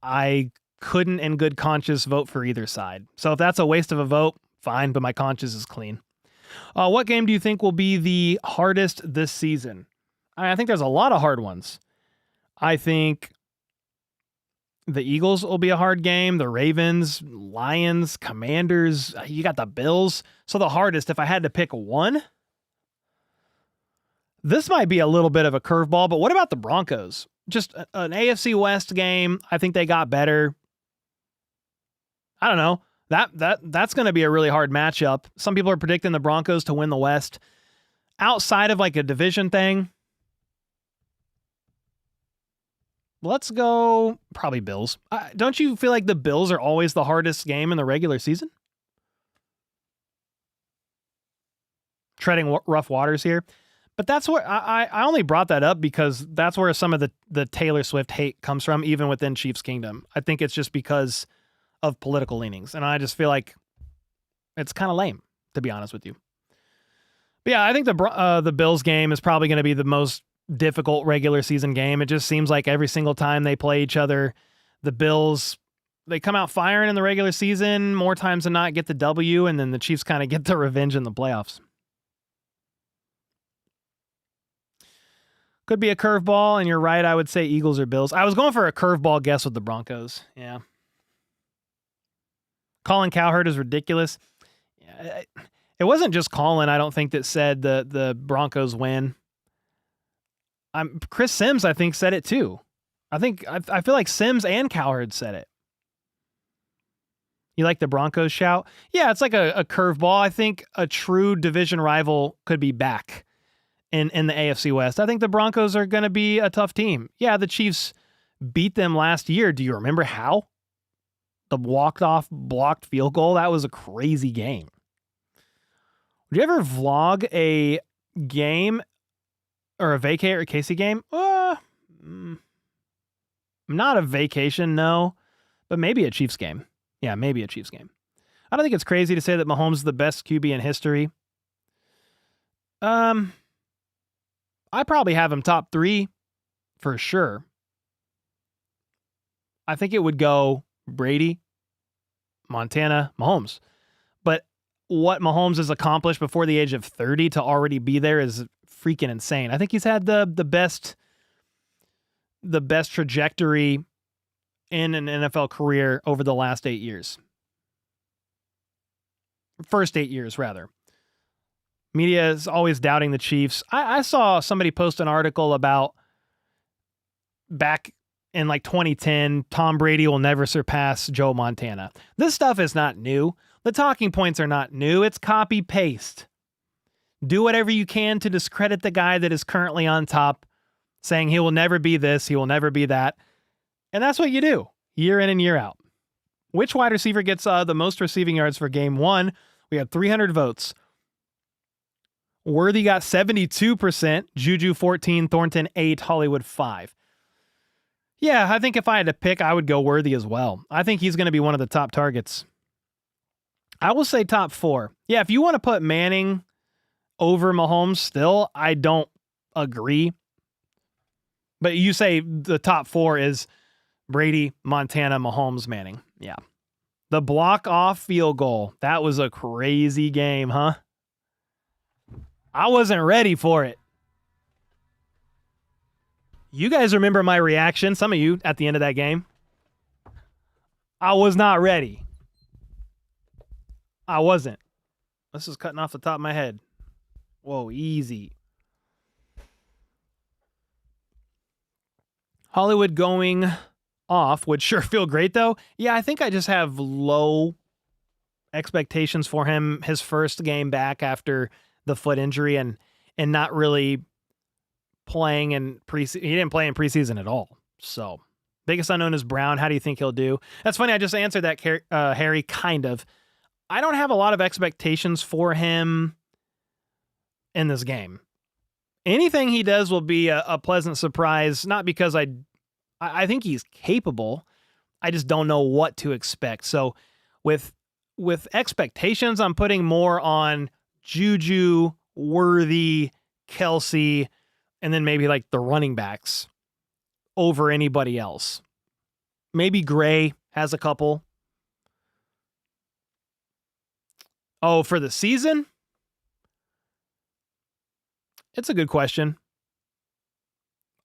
I couldn't in good conscience vote for either side. So if that's a waste of a vote, fine, but my conscience is clean. What game do you think will be the hardest this season? I think there's a lot of hard ones. I think the Eagles will be a hard game. The Ravens, Lions, Commanders, you got the Bills. So the hardest, if I had to pick one, this might be a little bit of a curveball, but what about the Broncos? Just an AFC West game. I think they got better. I don't know. That's going to be a really hard matchup. Some people are predicting the Broncos to win the West. Outside of like a division thing, let's go probably Bills. Don't you feel like the Bills are always the hardest game in the regular season? Treading rough waters here. But that's where I only brought that up because that's where some of the Taylor Swift hate comes from, even within Chiefs Kingdom. I think it's just because of political leanings. And I just feel like it's kind of lame, to be honest with you. But yeah, I think the Bills game is probably going to be the most difficult regular season game. It just seems like every single time they play each other, the Bills, they come out firing in the regular season, more times than not get the W, and then the Chiefs kind of get the revenge in the playoffs. Could be a curveball, and you're right, I would say Eagles or Bills. I was going for a curveball guess with the Broncos. Yeah. Colin Cowherd is ridiculous. It wasn't just Colin, I don't think, that said the Broncos win. Chris Sims, I think, said it too. I feel like Sims and Cowherd said it. You like the Broncos shout? Yeah, it's like a curveball. I think a true division rival could be back in the AFC West. I think the Broncos are going to be a tough team. Yeah, the Chiefs beat them last year. Do you remember how? The walked-off blocked field goal? That was a crazy game. Would you ever vlog a game or a vacate or Casey game? Not a vacation, no. But maybe a Chiefs game. Yeah, maybe a Chiefs game. I don't think it's crazy to say that Mahomes is the best QB in history. I probably have him top 3 for sure. I think it would go Brady, Montana, Mahomes. But what Mahomes has accomplished before the age of 30 to already be there is freaking insane. I think he's had the best trajectory in an NFL career over the last 8 years. First 8 years, rather. Media is always doubting the Chiefs. I saw somebody post an article about back in like 2010, Tom Brady will never surpass Joe Montana. This stuff is not new. The talking points are not new. It's copy paste. Do whatever you can to discredit the guy that is currently on top, saying he will never be this, he will never be that. And that's what you do year in and year out. Which wide receiver gets the most receiving yards for game 1? We had 300 votes. Worthy got 72%, Juju 14, Thornton 8, Hollywood 5. Yeah, I think if I had to pick, I would go Worthy as well. I think he's going to be one of the top targets. I will say top 4. Yeah, if you want to put Manning over Mahomes still, I don't agree. But you say the top 4 is Brady, Montana, Mahomes, Manning. Yeah. The block off field goal. That was a crazy game, huh? I wasn't ready for it. You guys remember my reaction, some of you, at the end of that game? I was not ready. I wasn't. This is cutting off the top of my head. Whoa, easy. Hollywood going off would sure feel great, though. Yeah, I think I just have low expectations for him. His first game back after the foot injury and not really playing in preseason. He didn't play in preseason at all. So, biggest unknown is Brown. How do you think he'll do? That's funny. I just answered that, Harry, kind of. I don't have a lot of expectations for him in this game. Anything he does will be a pleasant surprise, not because I think he's capable. I just don't know what to expect. So with expectations, I'm putting more on Juju, Worthy, Kelsey, and then maybe like the running backs over anybody else. Maybe Gray has a couple. Oh, for the season? It's a good question.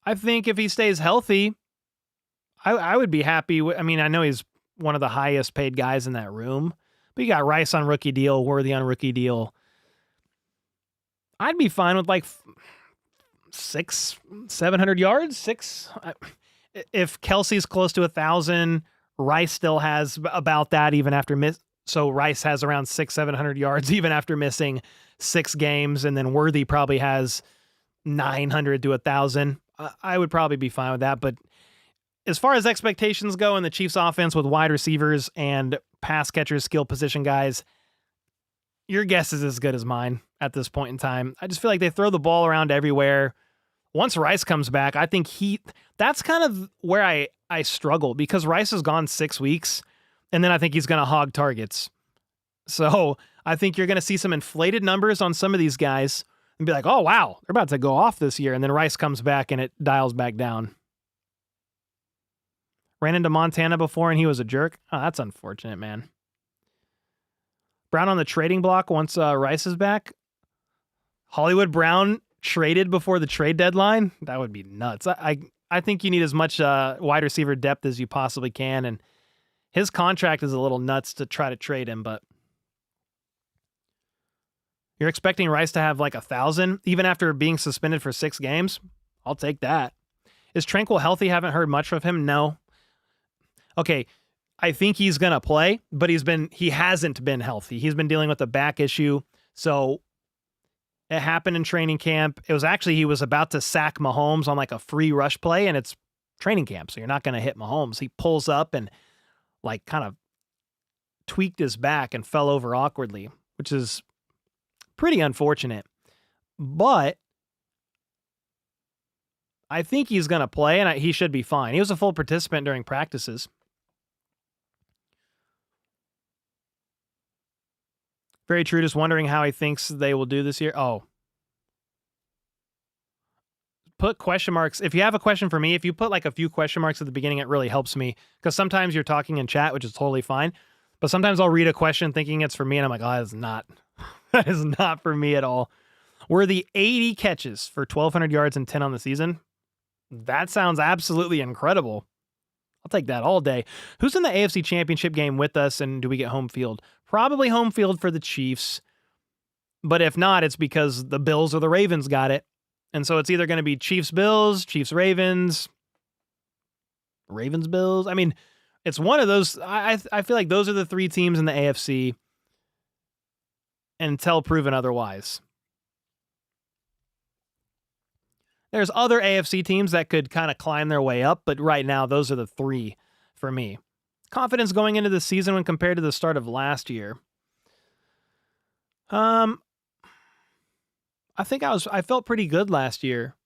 I think if he stays healthy, I would be happy. I mean, I know he's one of the highest paid guys in that room, but you got Rice on rookie deal, Worthy on rookie deal. I'd be fine with like 700 yards. If Kelsey's close to 1,000, Rice still has about that even after so Rice has around 700 yards even after missing 6 games, and then Worthy probably has 900 to 1,000. I would probably be fine with that, but as far as expectations go in the Chiefs offense with wide receivers and pass catchers, skill position guys, your guess is as good as mine at this point in time. I just feel like they throw the ball around everywhere. Once Rice comes back, I think that's kind of where I struggle, because Rice has gone 6 weeks, and then I think he's going to hog targets. So I think you're going to see some inflated numbers on some of these guys and be like, oh, wow, they're about to go off this year. And then Rice comes back and it dials back down. Ran into Montana before and he was a jerk. Oh, that's unfortunate, man. Brown on the trading block once Rice is back. Hollywood Brown traded before the trade deadline. That would be nuts. I think you need as much wide receiver depth as you possibly can. And his contract is a little nuts to try to trade him, but you're expecting Rice to have like 1,000 even after being suspended for 6 games? I'll take that. Is Tranquil healthy? Haven't heard much of him. No. Okay, I think he's going to play, but he hasn't been healthy. He's been dealing with a back issue. So it happened in training camp. It was actually, he was about to sack Mahomes on like a free rush play, and it's training camp, so you're not going to hit Mahomes. He pulls up and like kind of tweaked his back and fell over awkwardly, which is pretty unfortunate. But I think he's going to play, and he should be fine. He was a full participant during practices. Very true. Just wondering how he thinks they will do this year. Oh. Put question marks. If you have a question for me, if you put like a few question marks at the beginning, it really helps me, because sometimes you're talking in chat, which is totally fine. But sometimes I'll read a question thinking it's for me, and I'm like, oh, that is not for me at all. Were the 80 catches for 1,200 yards and 10 on the season? That sounds absolutely incredible. I'll take that all day. Who's in the AFC Championship game with us, and do we get home field? Probably home field for the Chiefs. But if not, it's because the Bills or the Ravens got it. And so it's either going to be Chiefs-Bills, Chiefs-Ravens, Ravens-Bills. I mean, it's one of those. I feel like those are the 3 teams in the AFC until proven otherwise. There's other AFC teams that could kind of climb their way up, but right now, those are the 3 for me. Confidence going into the season when compared to the start of last year. I think I felt pretty good last year,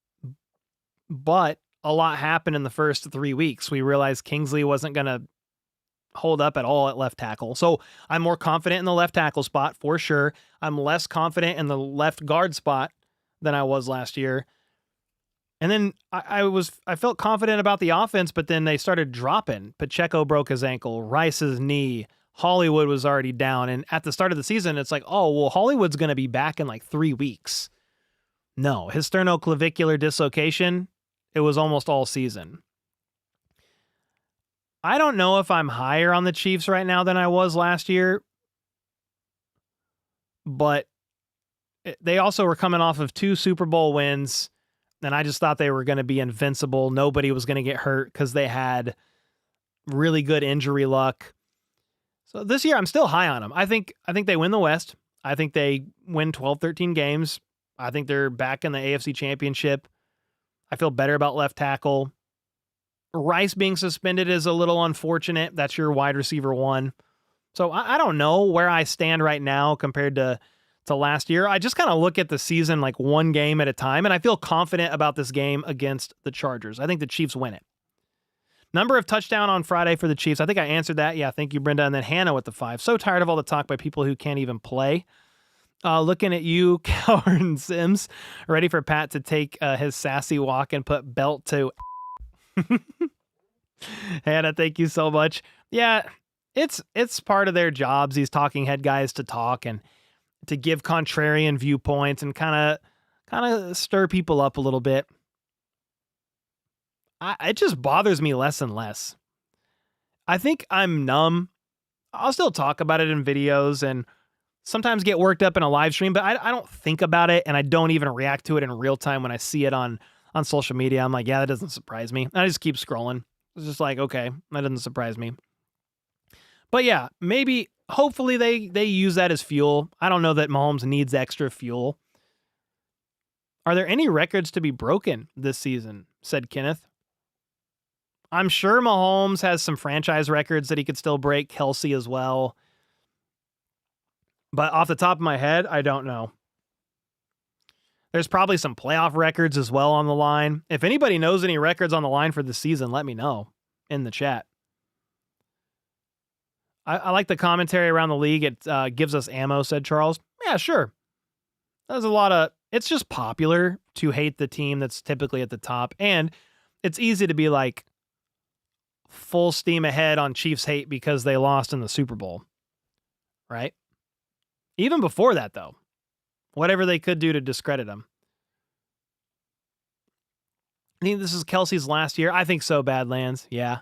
but a lot happened in the first 3 weeks. We realized Kingsley wasn't going to hold up at all at left tackle. So I'm more confident in the left tackle spot for sure. I'm less confident in the left guard spot than I was last year. And then I felt confident about the offense, but then they started dropping. Pacheco broke his ankle, Rice's knee, Hollywood was already down. And at the start of the season, it's like, oh, well, Hollywood's going to be back in like 3 weeks. No, his sternoclavicular dislocation, it was almost all season. I don't know if I'm higher on the Chiefs right now than I was last year, but they also were coming off of 2 Super Bowl wins. And I just thought they were going to be invincible. Nobody was going to get hurt because they had really good injury luck. So this year, I'm still high on them. I think they win the West. I think they win 12, 13 games. I think they're back in the AFC Championship. I feel better about left tackle. Rice being suspended is a little unfortunate. That's your wide receiver 1. So I don't know where I stand right now compared to last year. I just kind of look at the season like one game at a time, and I feel confident about this game against the Chargers. I think the Chiefs win it. Number of touchdown on Friday for the Chiefs. I think I answered that. Yeah, thank you, Brenda. And then Hannah with the 5. So tired of all the talk by people who can't even play. Looking at you, Coward and Sims. Ready for Pat to take his sassy walk and put belt to. Hannah, thank you so much. Yeah, it's part of their jobs, these talking head guys, to talk and to give contrarian viewpoints and kind of stir people up a little bit. It just bothers me less and less. I think I'm numb. I'll still talk about it in videos and sometimes get worked up in a live stream, but I don't think about it, and I don't even react to it in real time when I see it on social media. I'm like, yeah, that doesn't surprise me. And I just keep scrolling. It's just like, okay, that doesn't surprise me. But yeah, maybe, hopefully they use that as fuel. I don't know that Mahomes needs extra fuel. Are there any records to be broken this season? Said Kenneth. I'm sure Mahomes has some franchise records that he could still break. Kelsey as well. But off the top of my head, I don't know. There's probably some playoff records as well on the line. If anybody knows any records on the line for the season, let me know in the chat. I like the commentary around the league. It gives us ammo, said Charles. Yeah, sure. There's a lot of... It's just popular to hate the team that's typically at the top. And it's easy to be like full steam ahead on Chiefs hate because they lost in the Super Bowl. Right? Even before that, though. Whatever they could do to discredit them. I think this is Kelsey's last year. I think so, Badlands. Yeah.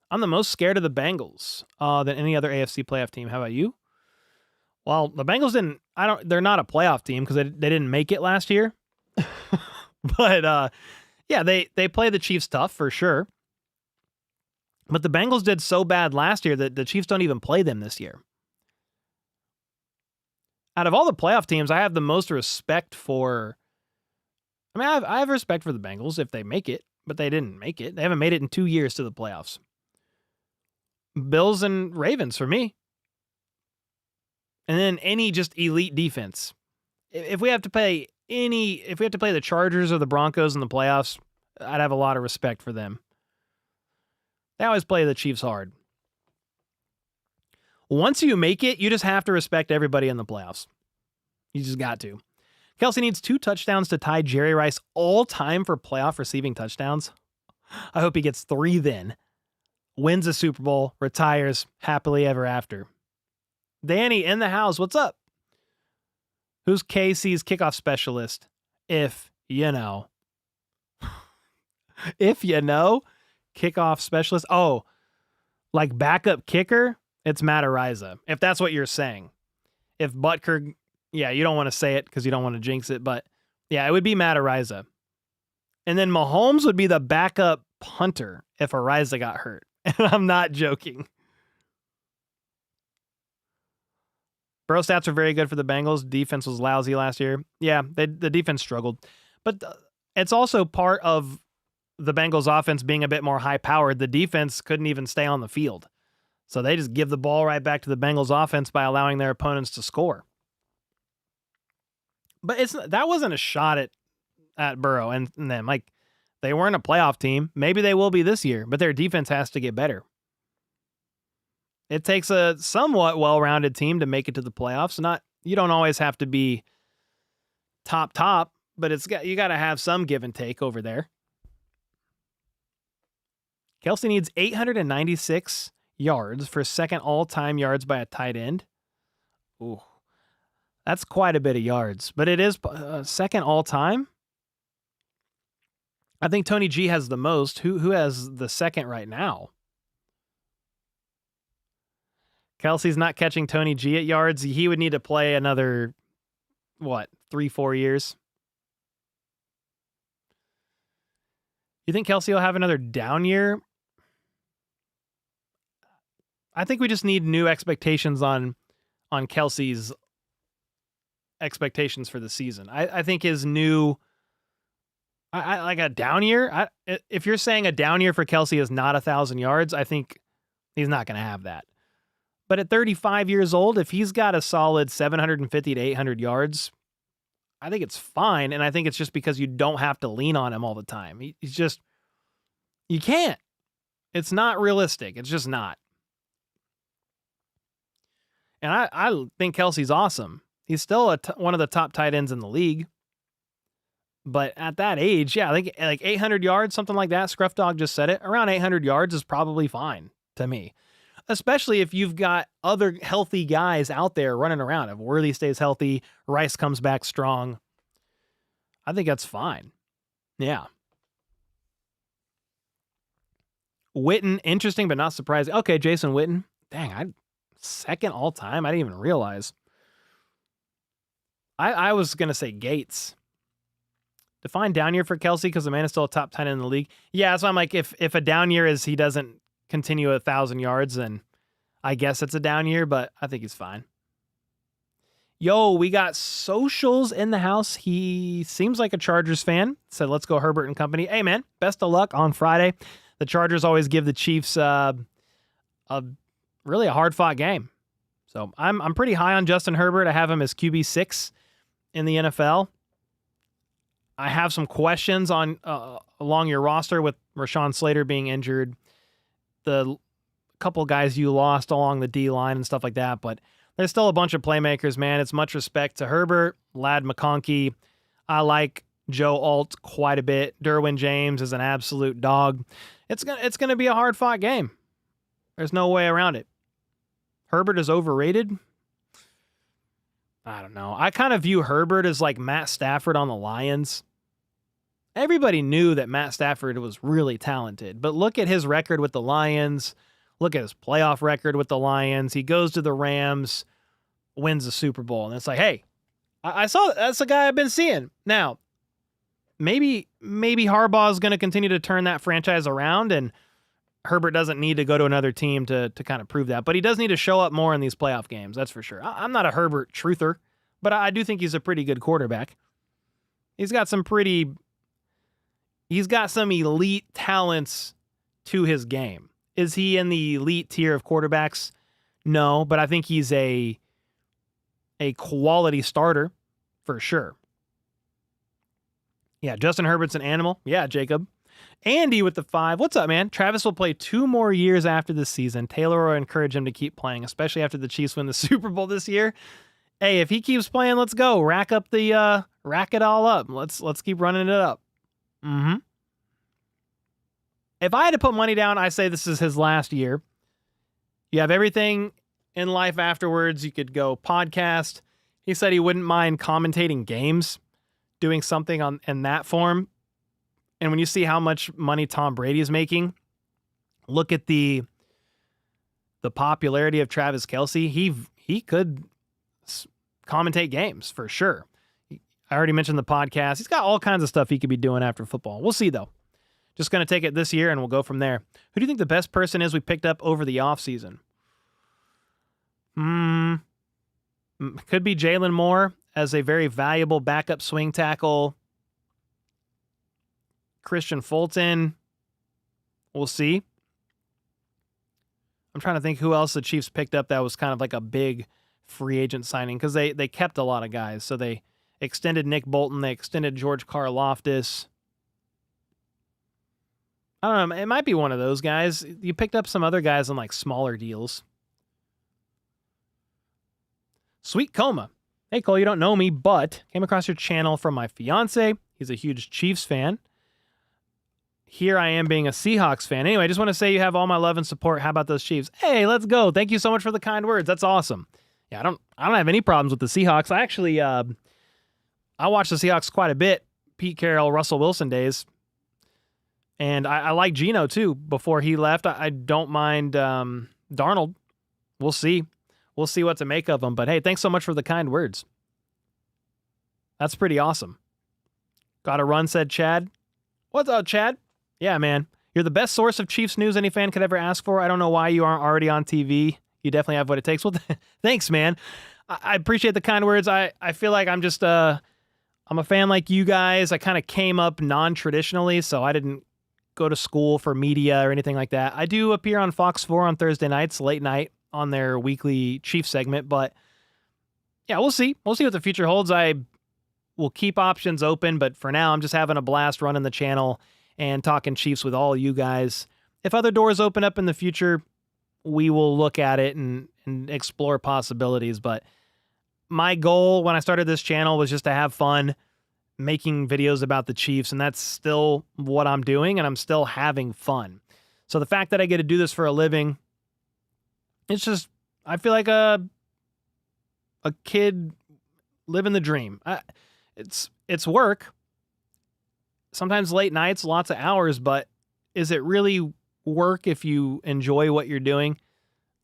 I'm the most scared of the Bengals than any other AFC playoff team. How about you? Well, the Bengals didn't... They're not a playoff team because they didn't make it last year. But, yeah, they play the Chiefs tough for sure. But the Bengals did so bad last year that the Chiefs don't even play them this year. Out of all the playoff teams, I have the most respect for... I mean, I have respect for the Bengals if they make it, but they didn't make it. They haven't made it in 2 years to the playoffs. Bills and Ravens for me. And then any just elite defense. If we have to play the Chargers or the Broncos in the playoffs, I'd have a lot of respect for them. They always play the Chiefs hard. Once you make it, you just have to respect everybody in the playoffs. You just got to. Kelsey needs 2 touchdowns to tie Jerry Rice all time for playoff receiving touchdowns. I hope he gets 3 then. Wins a Super Bowl, retires happily ever after. Danny in the house, what's up? Who's KC's kickoff specialist? If you know. If you know, kickoff specialist. Oh, like backup kicker? It's Matt Ariza, if that's what you're saying. If Butker, yeah, you don't want to say it because you don't want to jinx it, but yeah, it would be Matt Ariza. And then Mahomes would be the backup punter if Ariza got hurt. And I'm not joking. Bro stats are very good for the Bengals. Defense was lousy last year. Yeah, the defense struggled. But it's also part of the Bengals offense being a bit more high-powered. The defense couldn't even stay on the field. So they just give the ball right back to the Bengals offense by allowing their opponents to score. But that wasn't a shot at Burrow and them. Like, They weren't a playoff team. Maybe they will be this year, but their defense has to get better. It takes a somewhat well-rounded team to make it to the playoffs. You don't always have to be top, but you got to have some give and take over there. Kelce needs 896 yards for second all-time yards by a tight end. Ooh, that's quite a bit of yards, but it is second all-time. I think Tony G has the most. Who has the second right now? Kelce's not catching Tony G at yards. He would need to play another, 3-4 years? You think Kelce will have another down year? I think we just need new expectations on Kelce's expectations for the season. I think his new, like a down year. If you're saying a down year for Kelce is not 1,000 yards, I think he's not going to have that. But at 35 years old, if he's got a solid 750 to 800 yards, I think it's fine. And I think it's just because you don't have to lean on him all the time. He's just, you can't. It's not realistic. It's just not. And I think Kelce's awesome. He's still one of the top tight ends in the league. But at that age, I think like 800 yards, something like that. Scruff Dog just said it. Around 800 yards is probably fine to me. Especially if you've got other healthy guys out there running around. If Worthy stays healthy, Rice comes back strong. I think that's fine. Yeah. Witten, interesting but not surprising. Okay, Jason Witten. Dang, second all time? I didn't even realize. I was going to say Gates. Define down year for Kelce because the man is still a top 10 in the league. Yeah, so I'm like, if a down year is he doesn't continue 1,000 yards, then I guess it's a down year, but I think he's fine. Yo, we got socials in the house. He seems like a Chargers fan. Said, let's go Herbert and company. Hey, man, best of luck on Friday. The Chargers always give the Chiefs really a hard-fought game. So I'm pretty high on Justin Herbert. I have him as QB6 in the NFL. I have some questions on along your roster with Rashawn Slater being injured, the couple guys you lost along the D-line and stuff like that, but there's still a bunch of playmakers, man. It's much respect to Herbert, Ladd McConkey. I like Joe Alt quite a bit. Derwin James is an absolute dog. It's gonna be a hard-fought game. There's no way around it. Herbert is overrated. I don't know. I kind of view Herbert as like Matt Stafford on the Lions. Everybody knew that Matt Stafford was really talented, but look at his record with the Lions. Look at his playoff record with the Lions. He goes to the Rams, wins the Super Bowl, and it's like, hey, I saw that's the guy I've been seeing. Now, maybe Harbaugh is going to continue to turn that franchise around, and Herbert doesn't need to go to another team to kind of prove that, but he does need to show up more in these playoff games. That's for sure. I'm not a Herbert truther, but I do think he's a pretty good quarterback. He's got some elite talents to his game. Is he in the elite tier of quarterbacks? No, but I think he's a quality starter for sure. Yeah, Justin Herbert's an animal. Yeah, Jacob. Andy with the 5. What's up, man? Travis will play 2 more years after this season. Taylor will encourage him to keep playing, especially after the Chiefs win the Super Bowl this year. Hey, if he keeps playing, let's go. Rack it all up. Let's keep running it up. Mm-hmm. If I had to put money down, I say this is his last year. You have everything in life afterwards. You could go podcast. He said he wouldn't mind commentating games, doing something in that form. And when you see how much money Tom Brady is making, look at the popularity of Travis Kelce. He could commentate games for sure. I already mentioned the podcast. He's got all kinds of stuff he could be doing after football. We'll see, though. Just going to take it this year, and we'll go from there. Who do you think the best person is we picked up over the offseason? Could be Jalen Moore as a very valuable backup swing tackle. Christian Fulton. We'll see. I'm trying to think who else the Chiefs picked up that was kind of like a big free agent signing because they kept a lot of guys. So they extended Nick Bolton. They extended George Karlaftis. I don't know. It might be one of those guys. You picked up some other guys on like smaller deals. Sweet Coma. Hey, Cole, you don't know me, but came across your channel from my fiance. He's a huge Chiefs fan. Here I am being a Seahawks fan. Anyway, I just want to say you have all my love and support. How about those Chiefs? Hey, let's go. Thank you so much for the kind words. That's awesome. Yeah, I don't have any problems with the Seahawks. I actually I watched the Seahawks quite a bit. Pete Carroll, Russell Wilson days. And I like Geno too. Before he left, I don't mind Darnold. We'll see. We'll see what to make of him. But hey, thanks so much for the kind words. That's pretty awesome. Got a run, said Chad. What's up, Chad? Yeah, man. You're the best source of Chiefs news any fan could ever ask for. I don't know why you aren't already on TV. You definitely have what it takes. Well, thanks, man. I appreciate the kind words. I feel like I'm just I'm a fan like you guys. I kind of came up non-traditionally, so I didn't go to school for media or anything like that. I do appear on Fox 4 on Thursday nights, late night, on their weekly Chiefs segment, but yeah, we'll see. We'll see what the future holds. I will keep options open, but for now, I'm just having a blast running the channel and talking Chiefs with all you guys. If other doors open up in the future, we will look at it and explore possibilities. But my goal when I started this channel was just to have fun making videos about the Chiefs, and that's still what I'm doing, and I'm still having fun. So the fact that I get to do this for a living, it's just, I feel like a kid living the dream. It's work. Sometimes late nights, lots of hours, but is it really work if you enjoy what you're doing?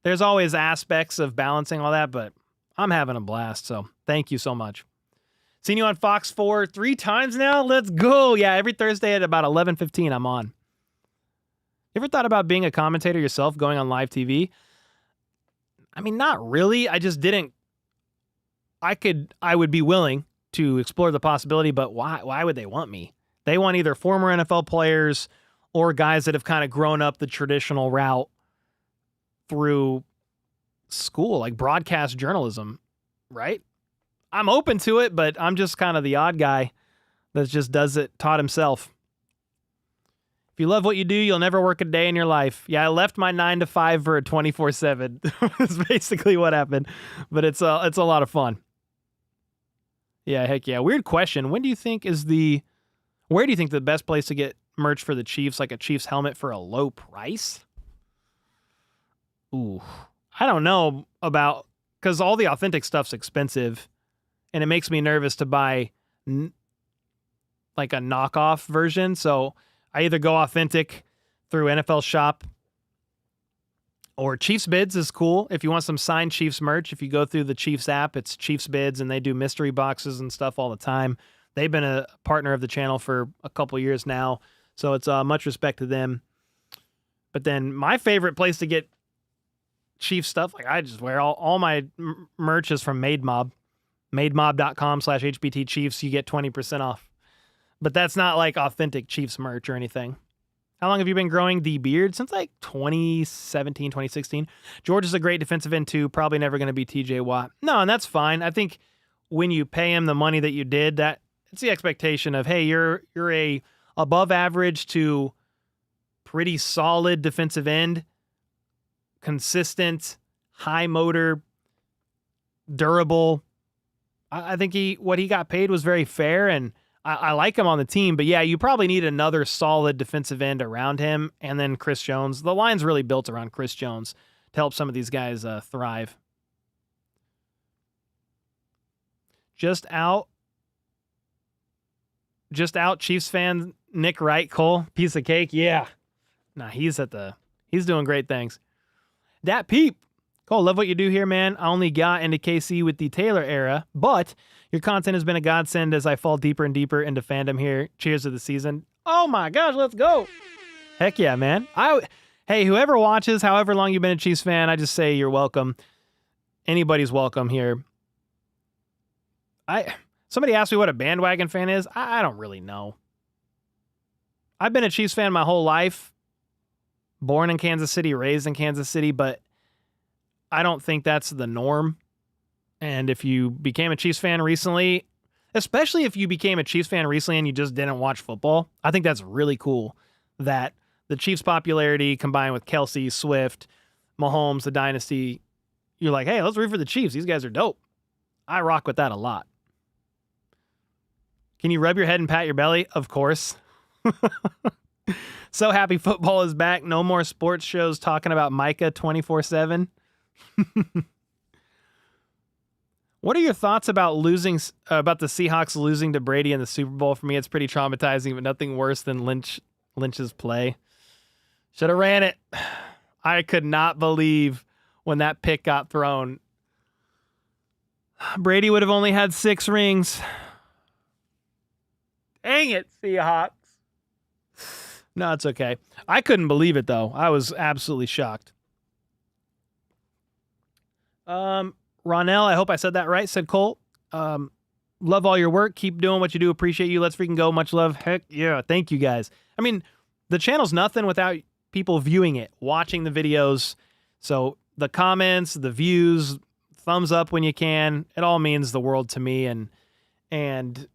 There's always aspects of balancing all that, but I'm having a blast, so thank you so much. Seen you on Fox 4 3 times now? Let's go. Yeah, every Thursday at about 11:15 I'm on. You ever thought about being a commentator yourself, going on live TV? I mean, not really. I just didn't. I would be willing to explore the possibility, but why would they want me? They want either former NFL players or guys that have kind of grown up the traditional route through school, like broadcast journalism, right? I'm open to it, but I'm just kind of the odd guy that just does it, taught himself. If you love what you do, you'll never work a day in your life. Yeah, I left my 9 to 5 for a 24/7. That's basically what happened, but it's a lot of fun. Yeah, heck yeah. Weird question. Where do you think the best place to get merch for the Chiefs, like a Chiefs helmet for a low price? Ooh, I don't know because all the authentic stuff's expensive, and it makes me nervous to buy like a knockoff version. So I either go authentic through NFL Shop, or Chiefs Bids is cool. If you want some signed Chiefs merch, if you go through the Chiefs app, it's Chiefs Bids, and they do mystery boxes and stuff all the time. They've been a partner of the channel for a couple years now, so it's much respect to them. But then my favorite place to get Chiefs stuff, like I just wear all my merch is from Made Mob. MadeMob.com/HBT Chiefs. You get 20% off. But that's not like authentic Chiefs merch or anything. How long have you been growing the beard? Since like 2017, 2016. George is a great defensive end too. Probably never going to be TJ Watt. No, and that's fine. I think when you pay him the money that you did, that it's the expectation of, hey, you're a above average to pretty solid defensive end, consistent, high motor, durable. I think what he got paid was very fair, and I like him on the team. But yeah, you probably need another solid defensive end around him, and then Chris Jones. The line's really built around Chris Jones to help some of these guys thrive. Just out, Chiefs fan Nick Wright, Cole, piece of cake. Yeah, nah, he's doing great things. Dat Peep. Cole, love what you do here, man. I only got into KC with the Taylor era, but your content has been a godsend as I fall deeper and deeper into fandom here. Cheers to the season. Oh my gosh, let's go. Heck yeah, man. Hey, whoever watches, however long you've been a Chiefs fan, I just say you're welcome. Anybody's welcome here. Somebody asked me what a bandwagon fan is. I don't really know. I've been a Chiefs fan my whole life. Born in Kansas City, raised in Kansas City, but I don't think that's the norm. And if you became a Chiefs fan recently, especially if you became a Chiefs fan recently and you just didn't watch football, I think that's really cool that the Chiefs' popularity combined with Kelsey, Swift, Mahomes, the dynasty, you're like, hey, let's root for the Chiefs. These guys are dope. I rock with that a lot. Can you rub your head and pat your belly? Of course. So happy football is back. No more sports shows talking about Micah 24/7. What are your thoughts about the Seahawks losing to Brady in the Super Bowl? For me, it's pretty traumatizing, but nothing worse than Lynch's play. Should have ran it. I could not believe when that pick got thrown. Brady would have only had 6 rings. Dang it, Seahawks. No, it's okay. I couldn't believe it, though. I was absolutely shocked. Ronell, I hope I said that right, said Cole. Love all your work. Keep doing what you do. Appreciate you. Let's freaking go. Much love. Heck yeah. Thank you, guys. I mean, the channel's nothing without people viewing it, watching the videos. So the comments, the views, thumbs up when you can, it all means the world to me. And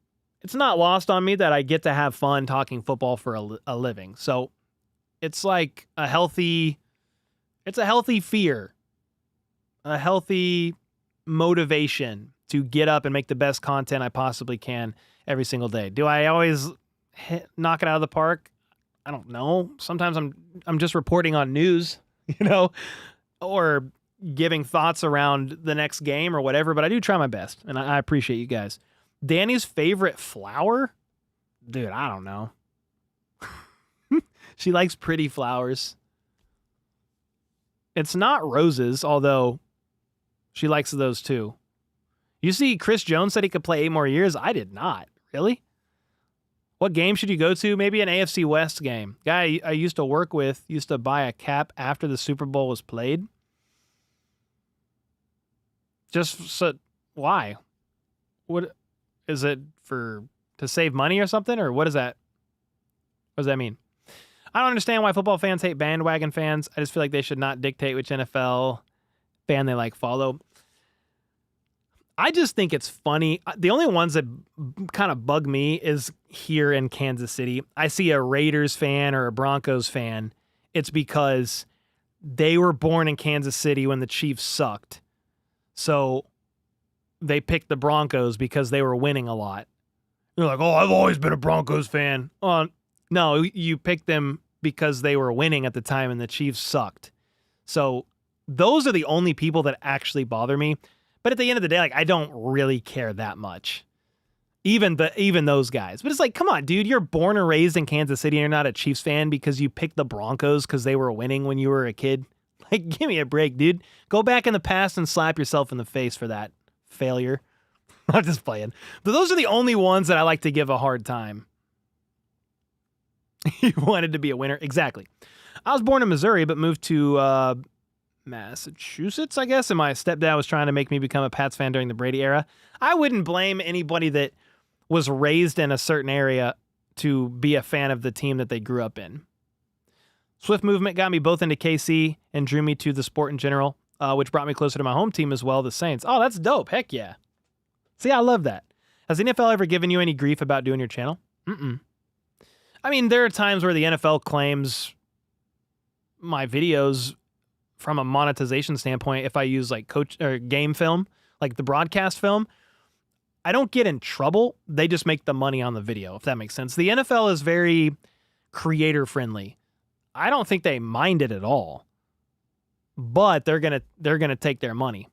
it's not lost on me that I get to have fun talking football for a living. So it's like a healthy fear, a healthy motivation to get up and make the best content I possibly can every single day. Do I always knock it out of the park? I don't know. Sometimes I'm just reporting on news, or giving thoughts around the next game or whatever, but I do try my best, and I appreciate you guys. Danny's favorite flower? Dude, I don't know. She likes pretty flowers. It's not roses, although she likes those too. You see, Chris Jones said he could play 8 more years. I did not. Really? What game should you go to? Maybe an AFC West game. Guy I used to work with used to buy a cap after the Super Bowl was played. Why? What is it to save money or something? Or what is that? What does that mean? I don't understand why football fans hate bandwagon fans. I just feel like they should not dictate which NFL fan they follow. I just think it's funny. The only ones that kind of bug me is here in Kansas City. I see a Raiders fan or a Broncos fan. It's because they were born in Kansas City when the Chiefs sucked. So they picked the Broncos because they were winning a lot. You're like, oh, I've always been a Broncos fan. No, you picked them because they were winning at the time and the Chiefs sucked. So those are the only people that actually bother me. But at the end of the day, I don't really care that much. Even those guys. But it's like, come on, dude, you're born and raised in Kansas City and you're not a Chiefs fan because you picked the Broncos because they were winning when you were a kid. Give me a break, dude. Go back in the past and slap yourself in the face for that failure. I'm just playing. But those are the only ones that I like to give a hard time. You wanted to be a winner. Exactly. I was born in Missouri, but moved to Massachusetts, I guess, and my stepdad was trying to make me become a Pats fan during the Brady era. I wouldn't blame anybody that was raised in a certain area to be a fan of the team that they grew up in. Swift movement got me both into KC and drew me to the sport in general, which brought me closer to my home team as well, the Saints. Oh, that's dope. Heck yeah. See, I love that. Has the NFL ever given you any grief about doing your channel? I mean, there are times where the NFL claims my videos from a monetization standpoint, if I use coach or game film, the broadcast film, I don't get in trouble. They just make the money on the video, if that makes sense. The NFL is very creator friendly. I don't think they mind it at all, but they're gonna take their money.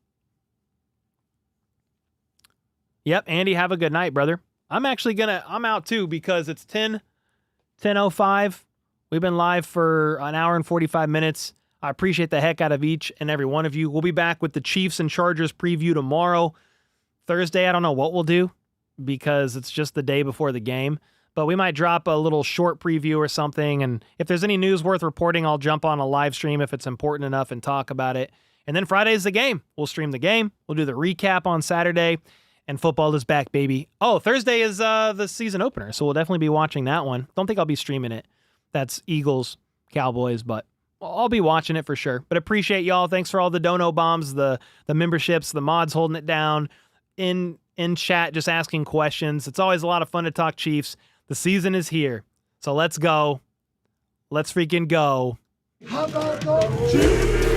Yep, Andy, have a good night, brother. I'm out too because it's 10:05. We've been live for an hour and 45 minutes. I appreciate the heck out of each and every one of you. We'll be back with the Chiefs and Chargers preview tomorrow. Thursday, I don't know what we'll do because it's just the day before the game. But we might drop a little short preview or something. And if there's any news worth reporting, I'll jump on a live stream if it's important enough and talk about it. And then Friday's the game. We'll stream the game. We'll do the recap on Saturday. And football is back, baby. Oh, Thursday is the season opener, so we'll definitely be watching that one. Don't think I'll be streaming it. That's Eagles, Cowboys, but I'll be watching it for sure. But appreciate y'all. Thanks for all the dono bombs, the memberships, the mods holding it down, in chat just asking questions. It's always a lot of fun to talk Chiefs. The season is here, so let's go. Let's freaking go. How about those Chiefs?